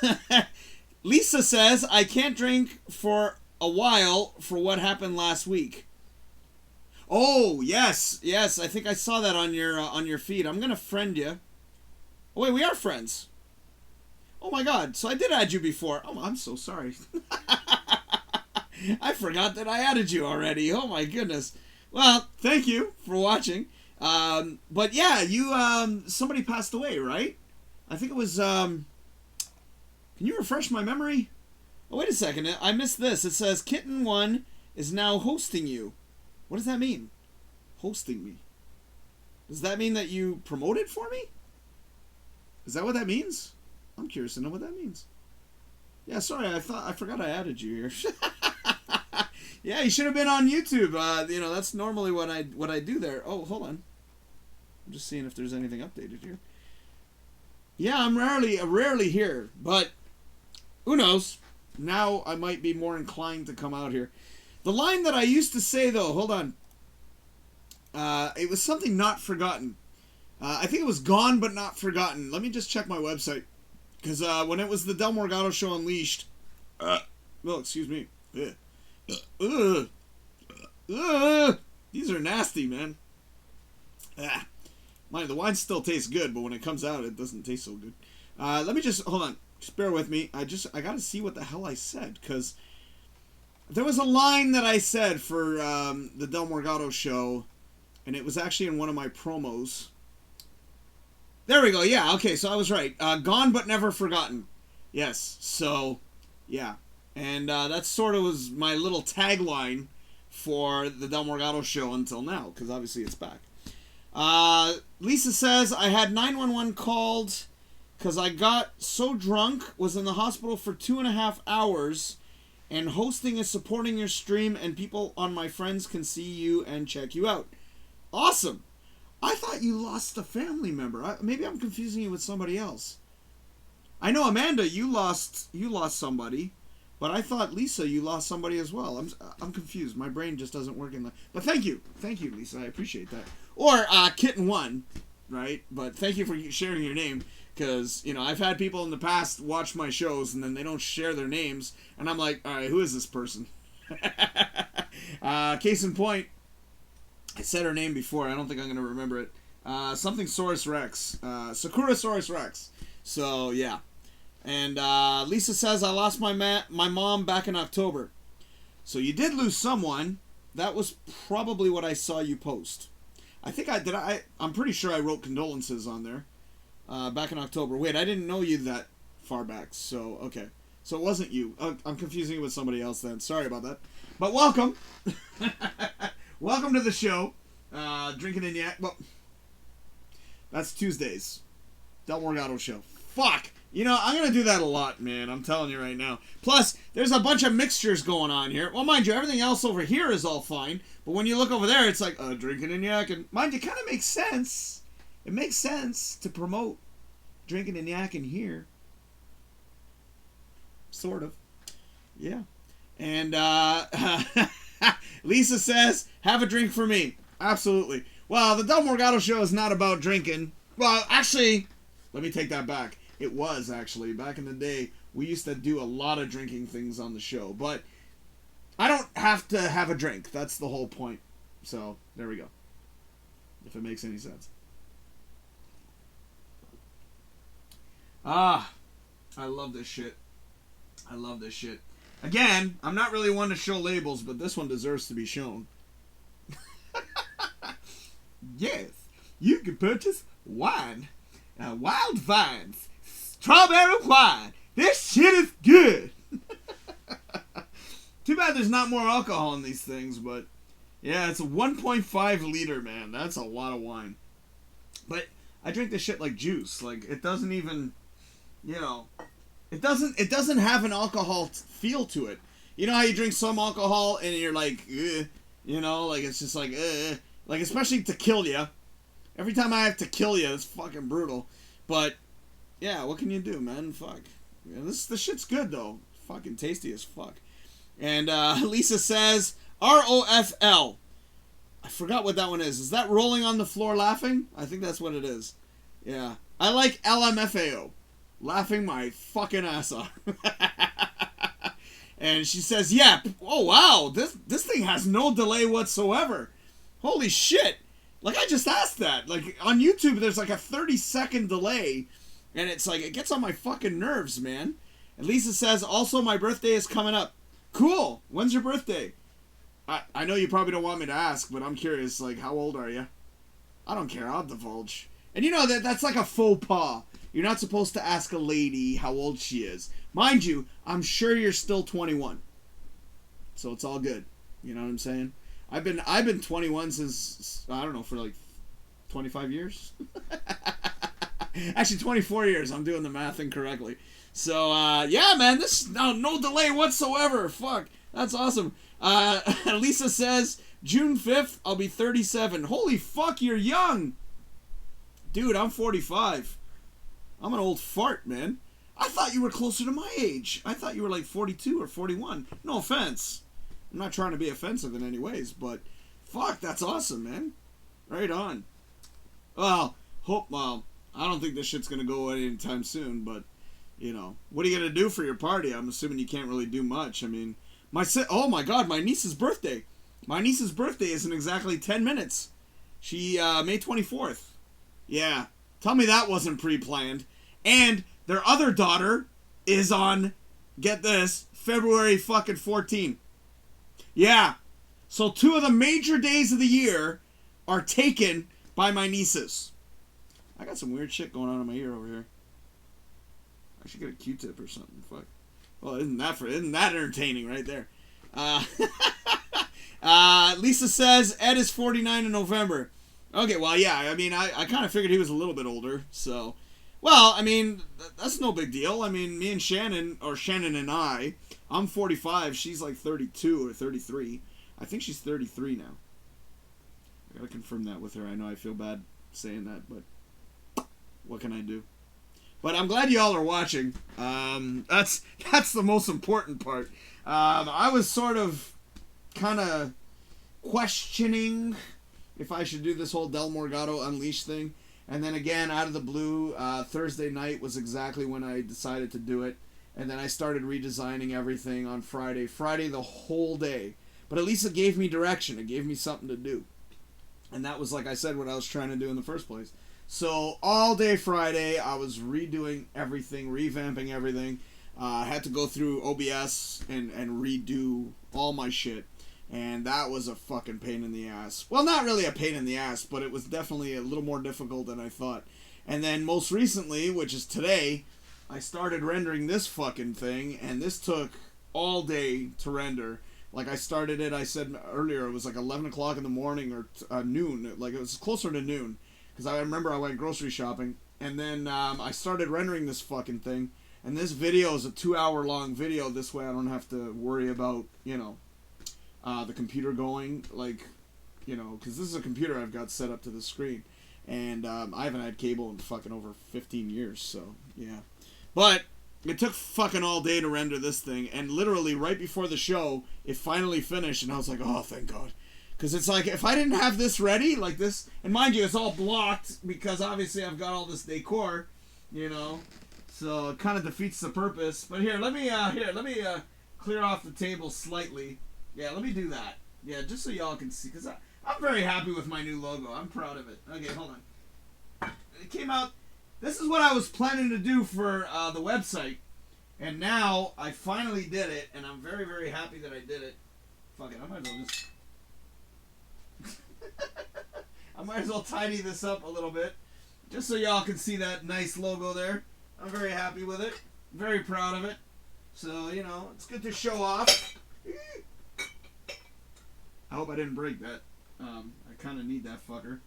Lisa says, I can't drink for a while for what happened last week. Oh, yes, I think I saw that on your feed. I'm gonna friend you. Oh, wait, we are friends. Oh my God, so I did add you before. Oh, I'm so sorry. I forgot that I added you already. Oh my goodness. Well, thank you for watching. But yeah, you, somebody passed away, right? I think it was, can you refresh my memory? Oh, wait a second, I missed this. It says, Kitten1 is now hosting you. What does that mean? Hosting me. Does that mean that you promoted for me? Is that what that means? I'm curious to know what that means. Yeah, sorry, I forgot I added you here. Yeah, you should have been on YouTube. You know, that's normally what I do there. Oh, hold on. I'm just seeing if there's anything updated here. Yeah, I'm rarely here, but who knows? Now I might be more inclined to come out here. The line that I used to say, though, hold on. It was something not forgotten. I think it was gone but not forgotten. Let me just check my website. Because when it was the Del Morgado Show Unleashed... well, excuse me. Ugh, these are nasty, man. Ah. Mind, the wine still tastes good, but when it comes out, it doesn't taste so good. Let me just, hold on. Just bear with me. I gotta see what the hell I said, because there was a line that I said for the Del Morgado Show, and it was actually in one of my promos. There we go. Yeah, okay, so I was right. Gone but never forgotten. Yes, so, yeah. And that sort of was my little tagline for the Del Morgado Show until now, because obviously it's back. Lisa says, I had 911 called because I got so drunk, was in the hospital for 2.5 hours, and hosting is supporting your stream, and people on my friends can see you and check you out. Awesome. I thought you lost a family member. Maybe I'm confusing you with somebody else. I know, Amanda, you lost somebody, but I thought, Lisa, you lost somebody as well. I'm confused. My brain just doesn't work in the... But thank you, Lisa. I appreciate that. Or Kitten One, right? But thank you for sharing your name, because, you know, I've had people in the past watch my shows, and then they don't share their names, and I'm like, all right, who is this person? Case in point, I said her name before. I don't think I'm going to remember it. Something Saurus Rex. Sakurasaurus Rex. So, yeah. And Lisa says, I lost my mom back in October. So you did lose someone. That was probably what I saw you post. I think I'm pretty sure I wrote condolences on there. Back in October. Wait, I didn't know you that far back. So, okay. So it wasn't you. I'm confusing you with somebody else then. Sorry about that. But welcome. Welcome to the show. DrinkinNYakkin. Well, that's Tuesdays. Del Morgado Show. Fuck. You know, I'm going to do that a lot, man. I'm telling you right now. Plus, there's a bunch of mixtures going on here. Well, mind you, everything else over here is all fine. But when you look over there, it's like, DrinkinNYakkin. Mind you, it kind of makes sense. It makes sense to promote DrinkinNYakkin here. Sort of. Yeah. And, Lisa says, have a drink for me. Absolutely. Well, the Del Morgado Show is not about drinking. Well, actually, let me take that back. It was, actually. Back in the day, we used to do a lot of drinking things on the show. But I don't have to have a drink. That's the whole point. So, there we go. If it makes any sense. I love this shit. I love this shit. Again, I'm not really one to show labels, but this one deserves to be shown. Yes, you can purchase wine. Wild Vines. Strawberry wine. This shit is good. Too bad there's not more alcohol in these things, but yeah, it's a 1.5 liter, man. That's a lot of wine. But I drink this shit like juice. Like, it doesn't even, you know, it doesn't have an alcohol feel to it. You know how you drink some alcohol and you're like, ugh, you know, like it's just like, ugh. Like, especially tequila. Every time I have tequila, it's fucking brutal. But yeah, what can you do, man? Fuck. Yeah, this shit's good though. Fucking tasty as fuck. And Lisa says ROFL. I forgot what that one is. Is that rolling on the floor laughing? I think that's what it is. Yeah. I like LMFAO. Laughing my fucking ass off. And she says, yeah. Oh, wow. This thing has no delay whatsoever. Holy shit. Like, I just asked that. Like, on YouTube, there's like a 30-second delay. And it's like, it gets on my fucking nerves, man. And Lisa says, also, my birthday is coming up. Cool. When's your birthday? I know you probably don't want me to ask, but I'm curious. Like, how old are you? I don't care. I'll divulge. And you know, that's like a faux pas. You're not supposed to ask a lady how old she is. Mind you, I'm sure you're still 21. So it's all good. You know what I'm saying? I've been 21 since, I don't know, for like 25 years? Actually, 24 years. I'm doing the math incorrectly. So, yeah, man, this no delay whatsoever. Fuck. That's awesome. Lisa says, June 5th, I'll be 37. Holy fuck, you're young. Dude, I'm 45. I'm an old fart, man. I thought you were closer to my age. I thought you were like 42 or 41. No offense. I'm not trying to be offensive in any ways, but fuck, that's awesome, man. Right on. Well, I don't think this shit's gonna go away anytime soon, but, you know, what are you gonna do for your party? I'm assuming you can't really do much. I mean, oh my god, my niece's birthday. My niece's birthday is in exactly 10 minutes. She, May 24th. Yeah. Tell me that wasn't pre-planned. And their other daughter is on, get this, February fucking 14th. Yeah. So 2 of the major days of the year are taken by my nieces. I got some weird shit going on in my ear over here. I should get a Q-tip or something. Fuck. Well, isn't that entertaining right there? Lisa says Ed is 49 in November. Okay, well, yeah. I mean, I kind of figured he was a little bit older. So, well, I mean, that's no big deal. I mean, me and Shannon, or Shannon and I'm 45. She's like 32 or 33. I think she's 33 now. I gotta confirm that with her. I know I feel bad saying that, but what can I do? But I'm glad y'all are watching. That's the most important part. I was sort of kind of questioning if I should do this whole Del Morgado Unleashed thing. And then again, out of the blue, Thursday night was exactly when I decided to do it. And then I started redesigning everything on Friday. Friday the whole day. But at least it gave me direction. It gave me something to do. And that was, like I said, what I was trying to do in the first place. So all day Friday, I was redoing everything, revamping everything. I had to go through OBS and redo all my shit. And that was a fucking pain in the ass. Well, not really a pain in the ass, but it was definitely a little more difficult than I thought. And then most recently, which is today, I started rendering this fucking thing. And this took all day to render. Like, I started it, I said earlier, it was like 11 o'clock in the morning or noon. Like, it was closer to noon. Because I remember I went grocery shopping. And then I started rendering this fucking thing. And this video is a 2-hour long video. This way I don't have to worry about, you know, the computer going. Like, you know, because this is a computer I've got set up to the screen. And I haven't had cable in fucking over 15 years. So, yeah. But it took fucking all day to render this thing. And literally right before the show, it finally finished. And I was like, oh, thank God. Because it's like, if I didn't have this ready, like this, and mind you, it's all blocked because obviously I've got all this decor, you know, so it kind of defeats the purpose. But here, let me clear off the table slightly. Yeah, let me do that. Yeah, just so y'all can see, because I'm very happy with my new logo. I'm proud of it. Okay, hold on. It came out, this is what I was planning to do for the website, and now I finally did it, and I'm very, very happy that I did it. Fuck it, I might as well just... I might as well tidy this up a little bit just so y'all can see that nice logo there. I'm very happy with it. Very proud of it. So, you know, it's good to show off. I hope I didn't break that. I kind of need that fucker.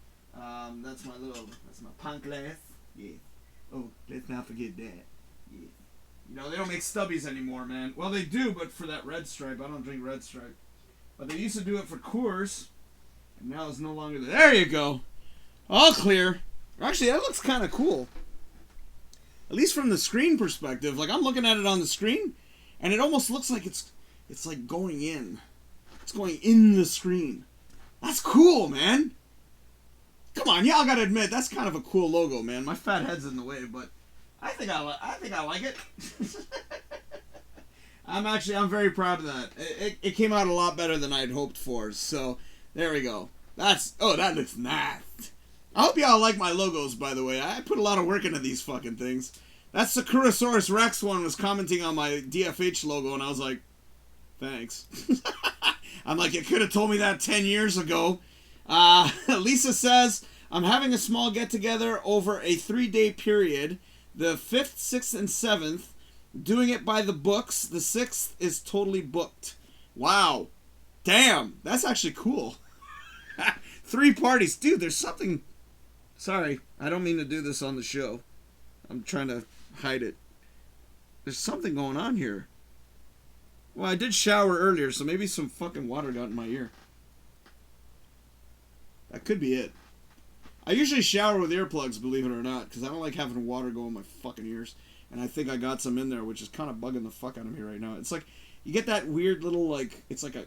That's my punk glass. Yeah. Oh, let's not forget that. Yeah. You know, they don't make stubbies anymore, man. Well, they do, but for that red stripe. I don't drink red stripe. But they used to do it for Coors. And now it's no longer there. There you go. All clear. Actually, that looks kind of cool. At least from the screen perspective. Like, I'm looking at it on the screen, and it almost looks like it's like going in. It's going in the screen. That's cool, man. Come on, y'all gotta admit, that's kind of a cool logo, man. My fat head's in the way, but I think I like it. I'm very proud of that. It came out a lot better than I'd hoped for, so... There we go. That looks nice. I hope y'all like my logos, by the way. I put a lot of work into these fucking things. That Sakurasaurus Rex one was commenting on my DFH logo, and I was like, thanks. I'm like, you could have told me that 10 years ago. Lisa says, I'm having a small get-together over a 3-day period. The 5th, 6th, and 7th. Doing it by the books. The 6th is totally booked. Wow. Damn. That's actually cool. 3 parties. Dude, there's something... Sorry, I don't mean to do this on the show. I'm trying to hide it. There's something going on here. Well, I did shower earlier, so maybe some fucking water got in my ear. That could be it. I usually shower with earplugs, believe it or not, because I don't like having water go in my fucking ears. And I think I got some in there, which is kind of bugging the fuck out of me right now. It's like, you get that weird little, like, it's like a...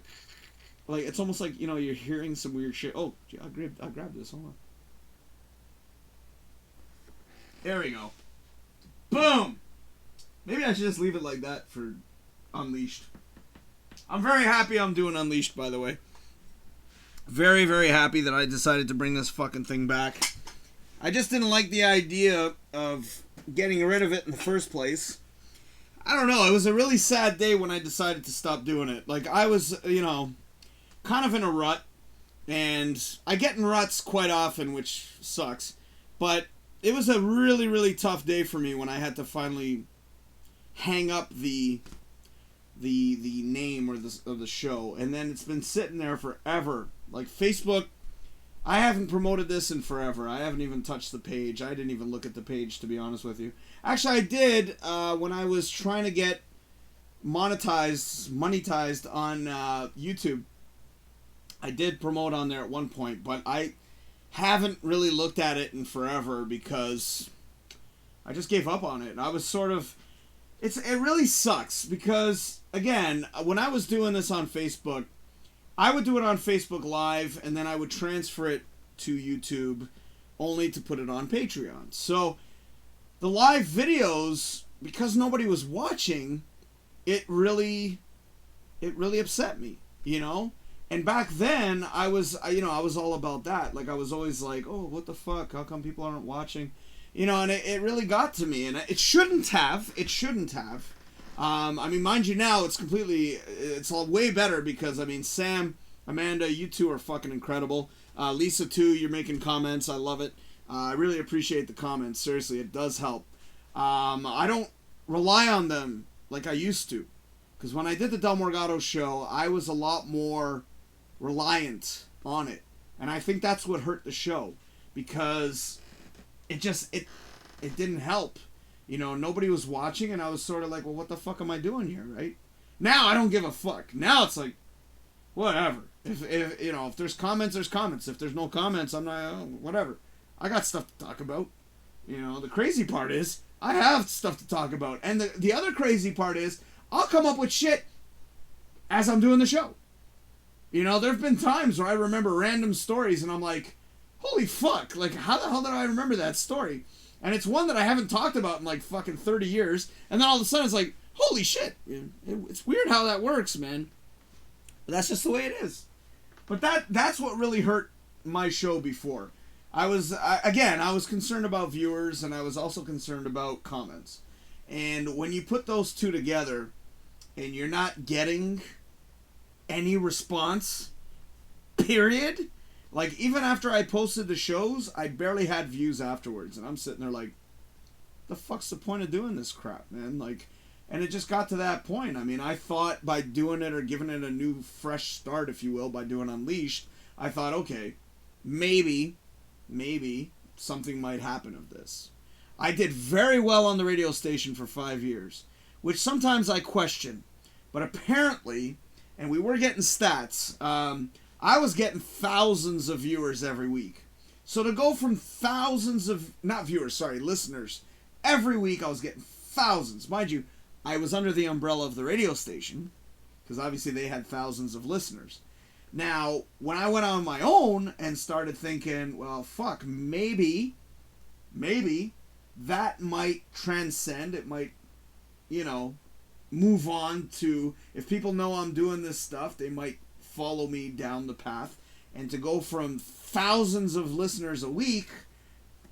Like, it's almost like, you know, you're hearing some weird shit. Oh, I'll grab this. Hold on. There we go. Boom! Maybe I should just leave it like that for Unleashed. I'm very happy I'm doing Unleashed, by the way. Very, very happy that I decided to bring this fucking thing back. I just didn't like the idea of getting rid of it in the first place. I don't know. It was a really sad day when I decided to stop doing it. Like, I was, kind of in a rut. And I get in ruts quite often, which sucks. But it was a really, really tough day for me when I had to finally hang up the name of the show. And then it's been sitting there forever. Like, Facebook, I haven't promoted this in forever. I haven't even touched the page. I didn't even look at the page, to be honest with you. Actually, I did when I was trying to get monetized on YouTube. I did promote on there at one point, but I haven't really looked at it in forever because I just gave up on it. I was sort of... It really sucks because, again, when I was doing this on Facebook, I would do it on Facebook Live, and then I would transfer it to YouTube only to put it on Patreon. So, the live videos, because nobody was watching, it really upset me, And back then, I was all about that. Like, I was always like, oh, what the fuck? How come people aren't watching? And it really got to me. And it shouldn't have. It shouldn't have. Mind you now, it's all way better because, Sam, Amanda, you two are fucking incredible. Lisa, too, you're making comments. I love it. I really appreciate the comments. Seriously, it does help. I don't rely on them like I used to. Because when I did the Del Morgado Show, I was a lot more reliant on it. And I think that's what hurt the show. Because it didn't help. Nobody was watching, and I was sort of like, well, what the fuck am I doing here, right? Now, I don't give a fuck. Now, it's like, whatever. If there's comments, there's comments. If there's no comments, I'm not, whatever. I got stuff to talk about. The crazy part is, I have stuff to talk about. And the other crazy part is, I'll come up with shit as I'm doing the show. There have been times where I remember random stories, and I'm like, holy fuck, like, how the hell did I remember that story? And it's one that I haven't talked about in like fucking 30 years. And then all of a sudden it's like, holy shit. It's weird how that works, man. But that's just the way it is. But that's what really hurt my show before. I was concerned about viewers, and I was also concerned about comments. And when you put those two together, and you're not getting any response, period... Like, even after I posted the shows, I barely had views afterwards. And I'm sitting there like, the fuck's the point of doing this crap, man? Like, and it just got to that point. I thought by doing it or giving it a new, fresh start, if you will, by doing Unleashed, I thought, okay, maybe something might happen of this. I did very well on the radio station for 5 years, which sometimes I question. But apparently, and we were getting stats, I was getting thousands of viewers every week. So to go from thousands of, listeners, every week I was getting thousands. Mind you, I was under the umbrella of the radio station, because obviously they had thousands of listeners. Now, when I went on my own and started thinking, well, fuck, maybe that might transcend, it might, move on to, if people know I'm doing this stuff, they might follow me down the path. And to go from thousands of listeners a week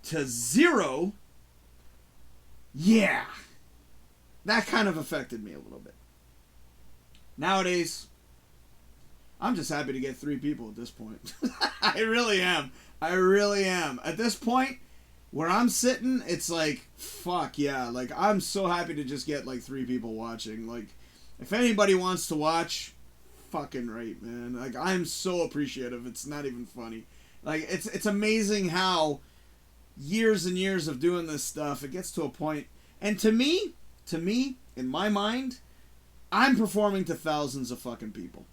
to 0, yeah, that kind of affected me a little bit. Nowadays, I'm just happy to get 3 people at this point. I really am. At this point, where I'm sitting, it's like, fuck yeah. Like, I'm so happy to just get like 3 people watching. Like, if anybody wants to watch, fucking right, man. Like, I'm so appreciative. It's not even funny. Like, it's amazing how years and years of doing this stuff, it gets to a point. And to me, in my mind, I'm performing to thousands of fucking people.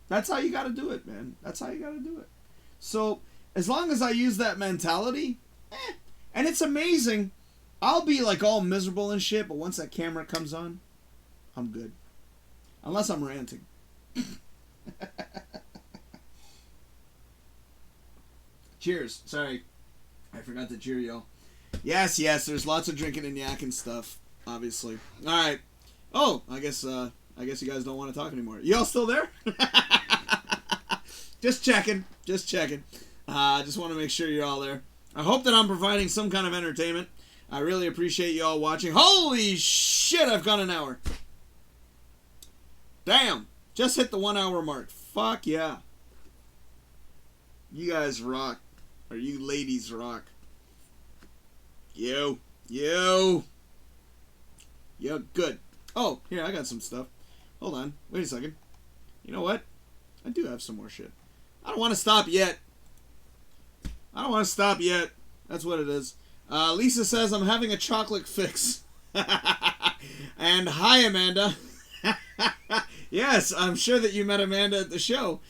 That's how you gotta do it, man. That's how you gotta do it. So, as long as I use that mentality, and it's amazing, I'll be like all miserable and shit, but once that camera comes on, I'm good. Unless I'm ranting. Cheers. Sorry. I forgot to cheer y'all. Yes, there's lots of drinking and yakking stuff, obviously. Alright. Oh, I guess you guys don't want to talk anymore. Y'all still there? Just checking. Just want to make sure you're all there. I hope that I'm providing some kind of entertainment. I really appreciate you all watching. Holy shit, I've gone an hour. Damn. Just hit the 1 hour mark. Fuck yeah. You guys rock. Or you ladies rock. Yo. Yo, good. Oh, here, I got some stuff. Hold on. Wait a second. You know what? I do have some more shit. I don't want to stop yet. That's what it is. Lisa says, I'm having a chocolate fix. And hi, Amanda. Yes, I'm sure that you met Amanda at the show.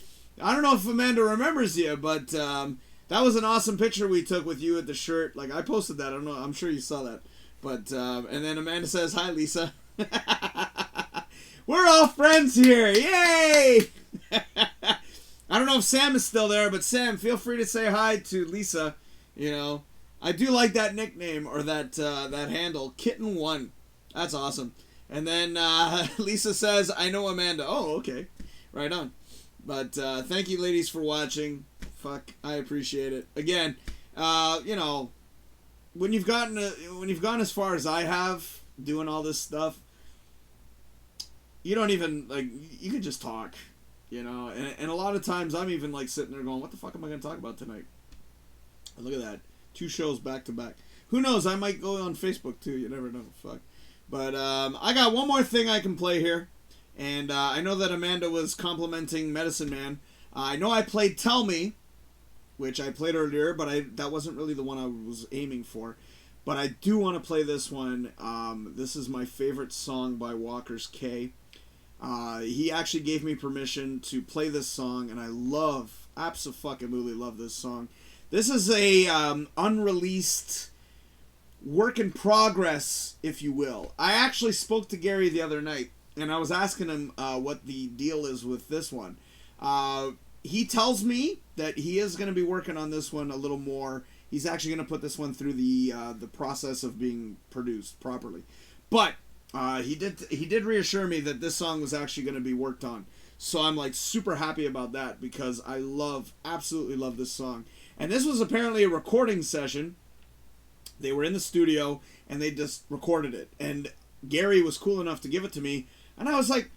I don't know if Amanda remembers you, but that was an awesome picture we took with you at the shirt. Like, I posted that. I don't know. I'm sure you saw that. But, and then Amanda says, hi, Lisa. We're all friends here. Yay! I don't know if Sam is still there, but Sam, feel free to say hi to Lisa. You know, I do like that nickname or that handle, Kitten1. That's awesome. And then Lisa says, I know Amanda. Oh, okay. Right on. But thank you, ladies, for watching. Fuck, I appreciate it. Again, you know, when you've gone as far as I have doing all this stuff, you don't even, like, you can just talk, you know, and a lot of times I'm even, like, sitting there going, what the fuck am I going to talk about tonight? And look at that. 2 shows back to back. Who knows? I might go on Facebook, too. You never know. Fuck. But I got one more thing I can play here. And I know that Amanda was complimenting Medicine Man. I know I played Tell Me, which I played earlier, but that wasn't really the one I was aiming for. But I do want to play this one. This is my favorite song by Walker's K. He actually gave me permission to play this song, and I absolutely love this song. This is a unreleased work in progress, if you will. I actually spoke to Gary the other night, and I was asking him what the deal is with this one. He tells me that he is going to be working on this one a little more. He's actually going to put this one through the process of being produced properly. But he did reassure me that this song was actually going to be worked on. So I'm like super happy about that because I absolutely love this song. And this was apparently a recording session. They were in the studio and they just recorded it. And Gary was cool enough to give it to me. And I was like,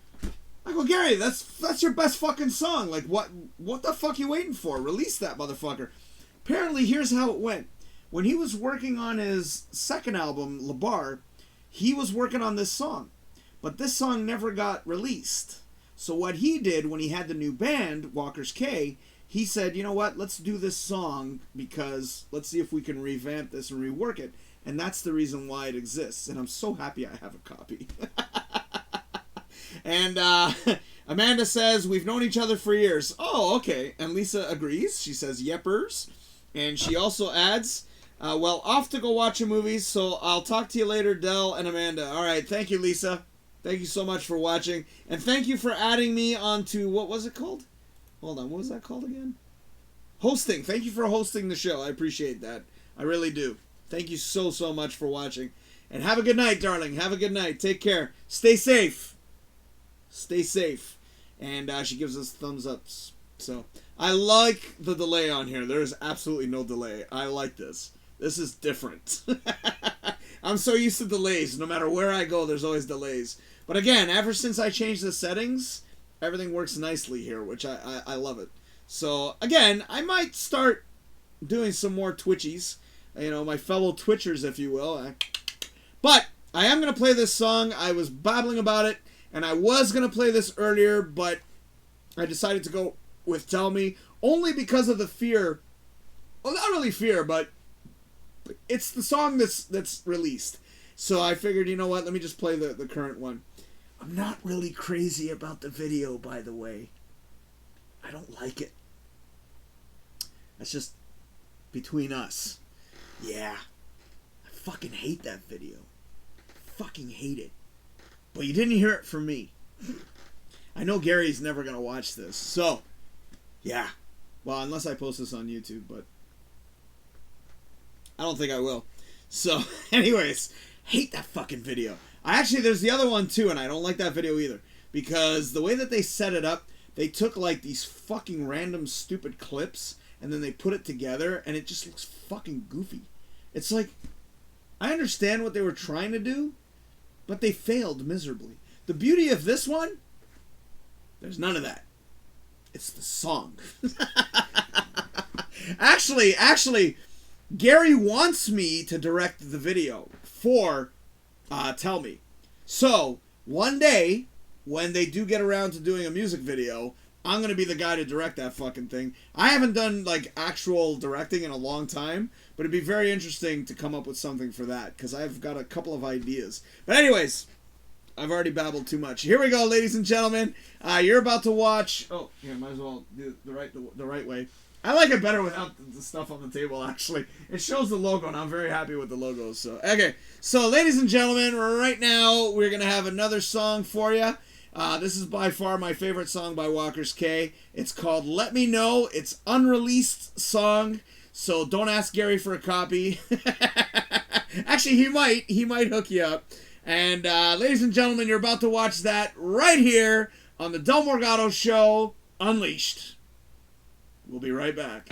Gary, that's your best fucking song. Like, what the fuck you waiting for? Release that motherfucker. Apparently, here's how it went. When he was working on his second album, Labar, he was working on this song. But this song never got released. So what he did when he had the new band, Walker's K, he said, you know what, let's do this song because let's see if we can revamp this and rework it. And that's the reason why it exists. And I'm so happy I have a copy. And Amanda says, we've known each other for years. Oh, okay. And Lisa agrees. She says, yeppers. And she also adds, well, off to go watch a movie, so I'll talk to you later, Del and Amanda. All right. Thank you, Lisa. Thank you so much for watching. And thank you for adding me onto, what was it called? Hold on. What was that called again? Hosting. Thank you for hosting the show. I appreciate that. I really do. Thank you so, so much for watching. And have a good night, darling. Have a good night. Take care. Stay safe. Stay safe. And she gives us thumbs ups. So, I like the delay on here. There is absolutely no delay. I like this. This is different. I'm so used to delays. No matter where I go, there's always delays. But again, ever since I changed the settings, everything works nicely here, which I love it. So, again, I might start doing some more Twitchies. You know, my fellow Twitchers, if you will. But I am going to play this song. I was babbling about it, and I was going to play this earlier, but I decided to go with Tell Me, only because of the fear. Well, not really fear, but it's the song that's released. So I figured, you know what, let me just play the current one. I'm not really crazy about the video, by the way. I don't like it. That's just between us. Yeah. I fucking hate that video. Fucking hate it. But you didn't hear it from me. I know Gary's never going to watch this. So, yeah. Well, unless I post this on YouTube, but I don't think I will. So, anyways, hate that fucking video. There's the other one too, and I don't like that video either. Because the way that they set it up, they took like these fucking random stupid clips and then they put it together and it just looks fucking goofy. It's like, I understand what they were trying to do, but they failed miserably. The beauty of this one, there's none of that. It's the song. Actually, Gary wants me to direct the video for Tell Me. So, one day, when they do get around to doing a music video, I'm going to be the guy to direct that fucking thing. I haven't done, like, actual directing in a long time, but it'd be very interesting to come up with something for that, because I've got a couple of ideas. But anyways, I've already babbled too much. Here we go, ladies and gentlemen. You're about to watch... Oh, yeah, might as well do the right way. I like it better without the stuff on the table, actually. It shows the logo, and I'm very happy with the logo. So, okay. So, ladies and gentlemen, right now, we're going to have another song for you. This is by far my favorite song by Walker's K. It's called Let Me Know. It's unreleased song, so don't ask Gary for a copy. Actually, he might. He might hook you up. And, ladies and gentlemen, you're about to watch that right here on the Del Morgado Show, Unleashed. We'll be right back.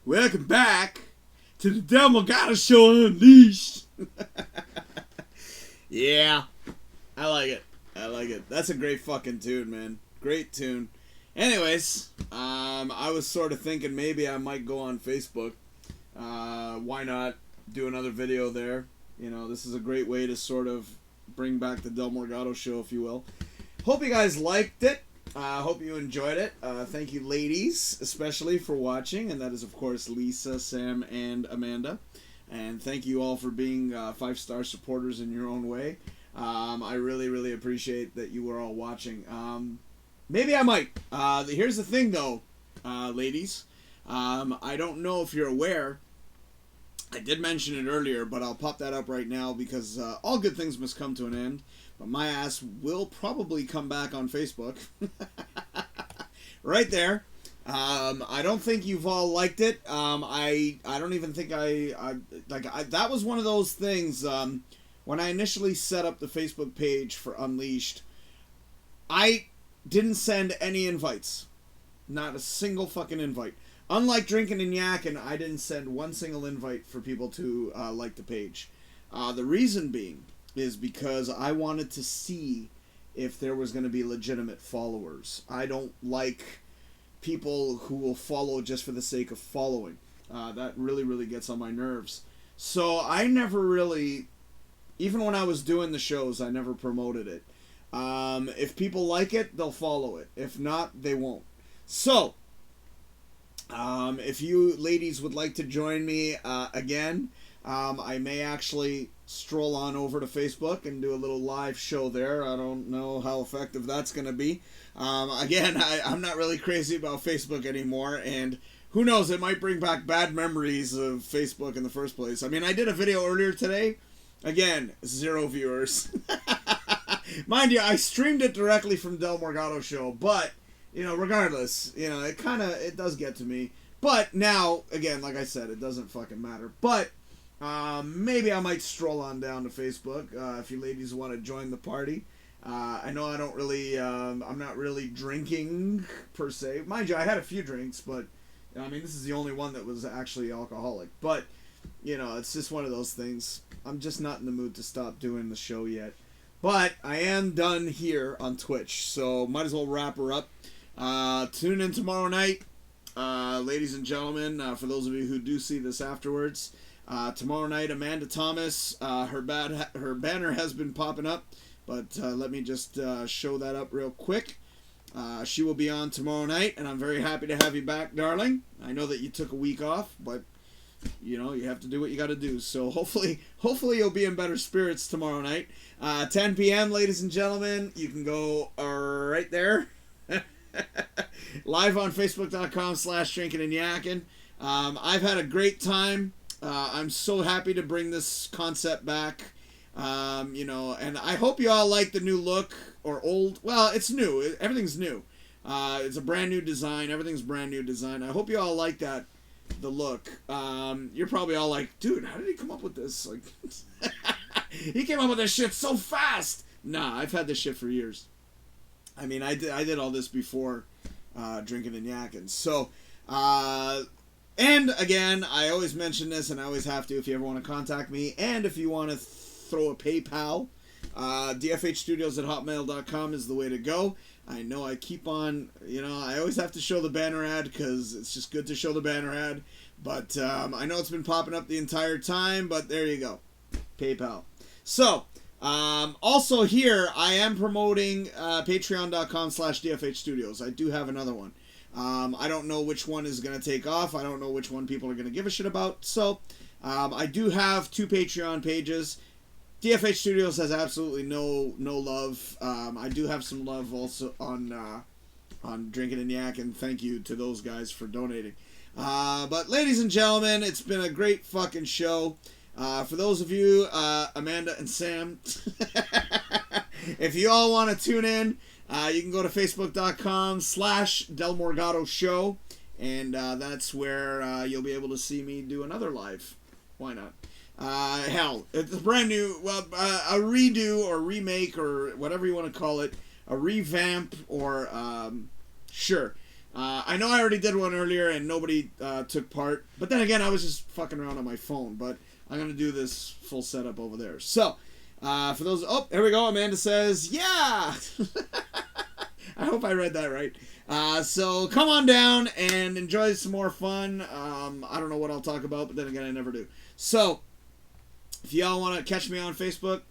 Welcome back to the Del Morgado Show Unleashed. Yeah, I like it. I like it. That's a great fucking tune, man. Great tune. Anyways, I was sort of thinking maybe I might go on Facebook. Why not do another video there? You know, this is a great way to sort of bring back the Del Morgado Show, if you will. Hope you guys liked it. Hope you enjoyed it. Thank you, ladies, especially for watching. And that is, of course, Lisa, Sam, and Amanda. And thank you all for being 5-star supporters in your own way. I really, really appreciate that you were all watching. Maybe I might. Here's the thing, though, ladies. I don't know if you're aware. I did mention it earlier, but I'll pop that up right now because all good things must come to an end. But my ass will probably come back on Facebook. Right there. I don't think you've all liked it. I don't even think that was one of those things. When I initially set up the Facebook page for Unleashed, I didn't send any invites. Not a single fucking invite. Unlike DrinkinNYakkin, I didn't send one single invite for people to like the page. The reason being is because I wanted to see if there was going to be legitimate followers. I don't like people who will follow just for the sake of following. That really, really gets on my nerves. So I never really, even when I was doing the shows, I never promoted it. If people like it, they'll follow it. If not, they won't. So, if you ladies would like to join me again, I may actually stroll on over to Facebook and do a little live show there. I don't know how effective that's going to be. Again, I'm not really crazy about Facebook anymore, and who knows, it might bring back bad memories of Facebook in the first place. I mean, I did a video earlier today. Again, 0 viewers. Mind you, I streamed it directly from Del Morgado Show, but, you know, regardless, you know, it does get to me. But now, again, like I said, it doesn't fucking matter. But maybe I might stroll on down to Facebook if you ladies want to join the party. I know I don't really, I'm not really drinking per se. Mind you, I had a few drinks, but I mean, this is the only one that was actually alcoholic. But, you know, it's just one of those things. I'm just not in the mood to stop doing the show yet. But I am done here on Twitch, so might as well wrap her up. Tune in tomorrow night, ladies and gentlemen, for those of you who do see this afterwards. Tomorrow night, Amanda Thomas, her banner has been popping up, but let me just show that up real quick. She will be on tomorrow night, and I'm very happy to have you back, darling. I know that you took a week off, but you know, you have to do what you got to do. So hopefully you'll be in better spirits tomorrow night. 10 p.m., ladies and gentlemen. You can go right there. Live on Facebook.com/DrinkinNYakkin. I've had a great time. I'm so happy to bring this concept back. You know, and I hope you all like the new look or old. Well, it's new. Everything's new. It's a brand new design. Everything's brand new design. I hope you all like that. The look. You're probably all like, dude, how did he come up with this? Like, he came up with this shit so fast. Nah, I've had this shit for years. I mean, I did all this before DrinkinNYakkin. So, and again, I always mention this, and I always have to if you ever want to contact me, and if you want to throw a PayPal, DFH Studios at hotmail.com is the way to go. I know I keep on, you know, I always have to show the banner ad because it's just good to show the banner ad. But I know it's been popping up the entire time, but there you go. PayPal. So, also here, I am promoting patreon.com/DFH Studios. I do have another one. I don't know which one is going to take off. I don't know which one people are going to give a shit about. So, I do have 2 Patreon pages. DFH Studios has absolutely no love. I do have some love also on DrinkinNYakkin. Thank you to those guys for donating. But ladies and gentlemen, it's been a great fucking show. For those of you, Amanda and Sam, if you all want to tune in, you can go to Facebook.com/Del Morgado Show, and that's where you'll be able to see me do another live. Why not? Hell, it's a brand new, well, a redo or remake or whatever you want to call it, a revamp or, sure. I know I already did one earlier and nobody took part. But then again, I was just fucking around on my phone. But I'm going to do this full setup over there. So, for those... Oh, here we go. Amanda says, yeah! I hope I read that right. So, come on down and enjoy some more fun. I don't know what I'll talk about, but then again, I never do. So, if y'all want to catch me on Facebook,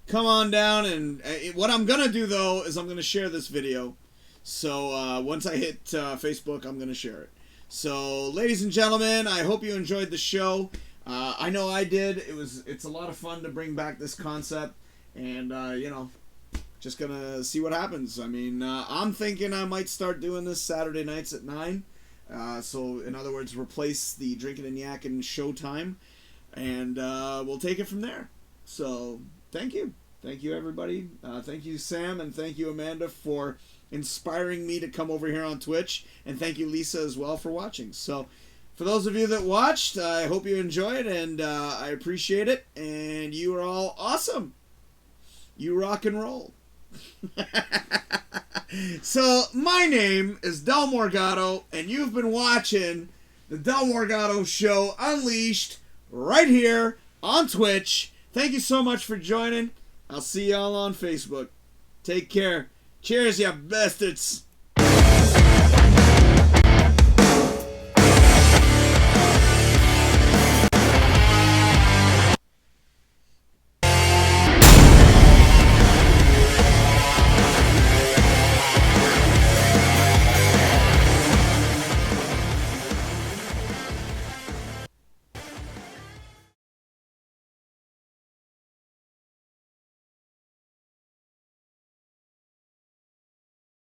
come on down. And what I'm going to do, though, is I'm going to share this video. So, once I hit Facebook, I'm going to share it. So, ladies and gentlemen, I hope you enjoyed the show. I know I did. It's a lot of fun to bring back this concept. And, you know, just going to see what happens. I mean, I'm thinking I might start doing this Saturday nights at 9. So, in other words, replace the Drinkin' and Yakkin' showtime. And we'll take it from there. So, thank you. Thank you, everybody. Thank you, Sam, and thank you, Amanda, for inspiring me to come over here on Twitch. And thank you, Lisa, as well, for watching. So, for those of you that watched, I hope you enjoyed, and I appreciate it. And you are all awesome. You rock and roll. So, my name is Del Morgado, and you've been watching the Del Morgado Show Unleashed right here on Twitch. Thank you so much for joining. I'll see y'all on Facebook. Take care. Cheers, you bastards.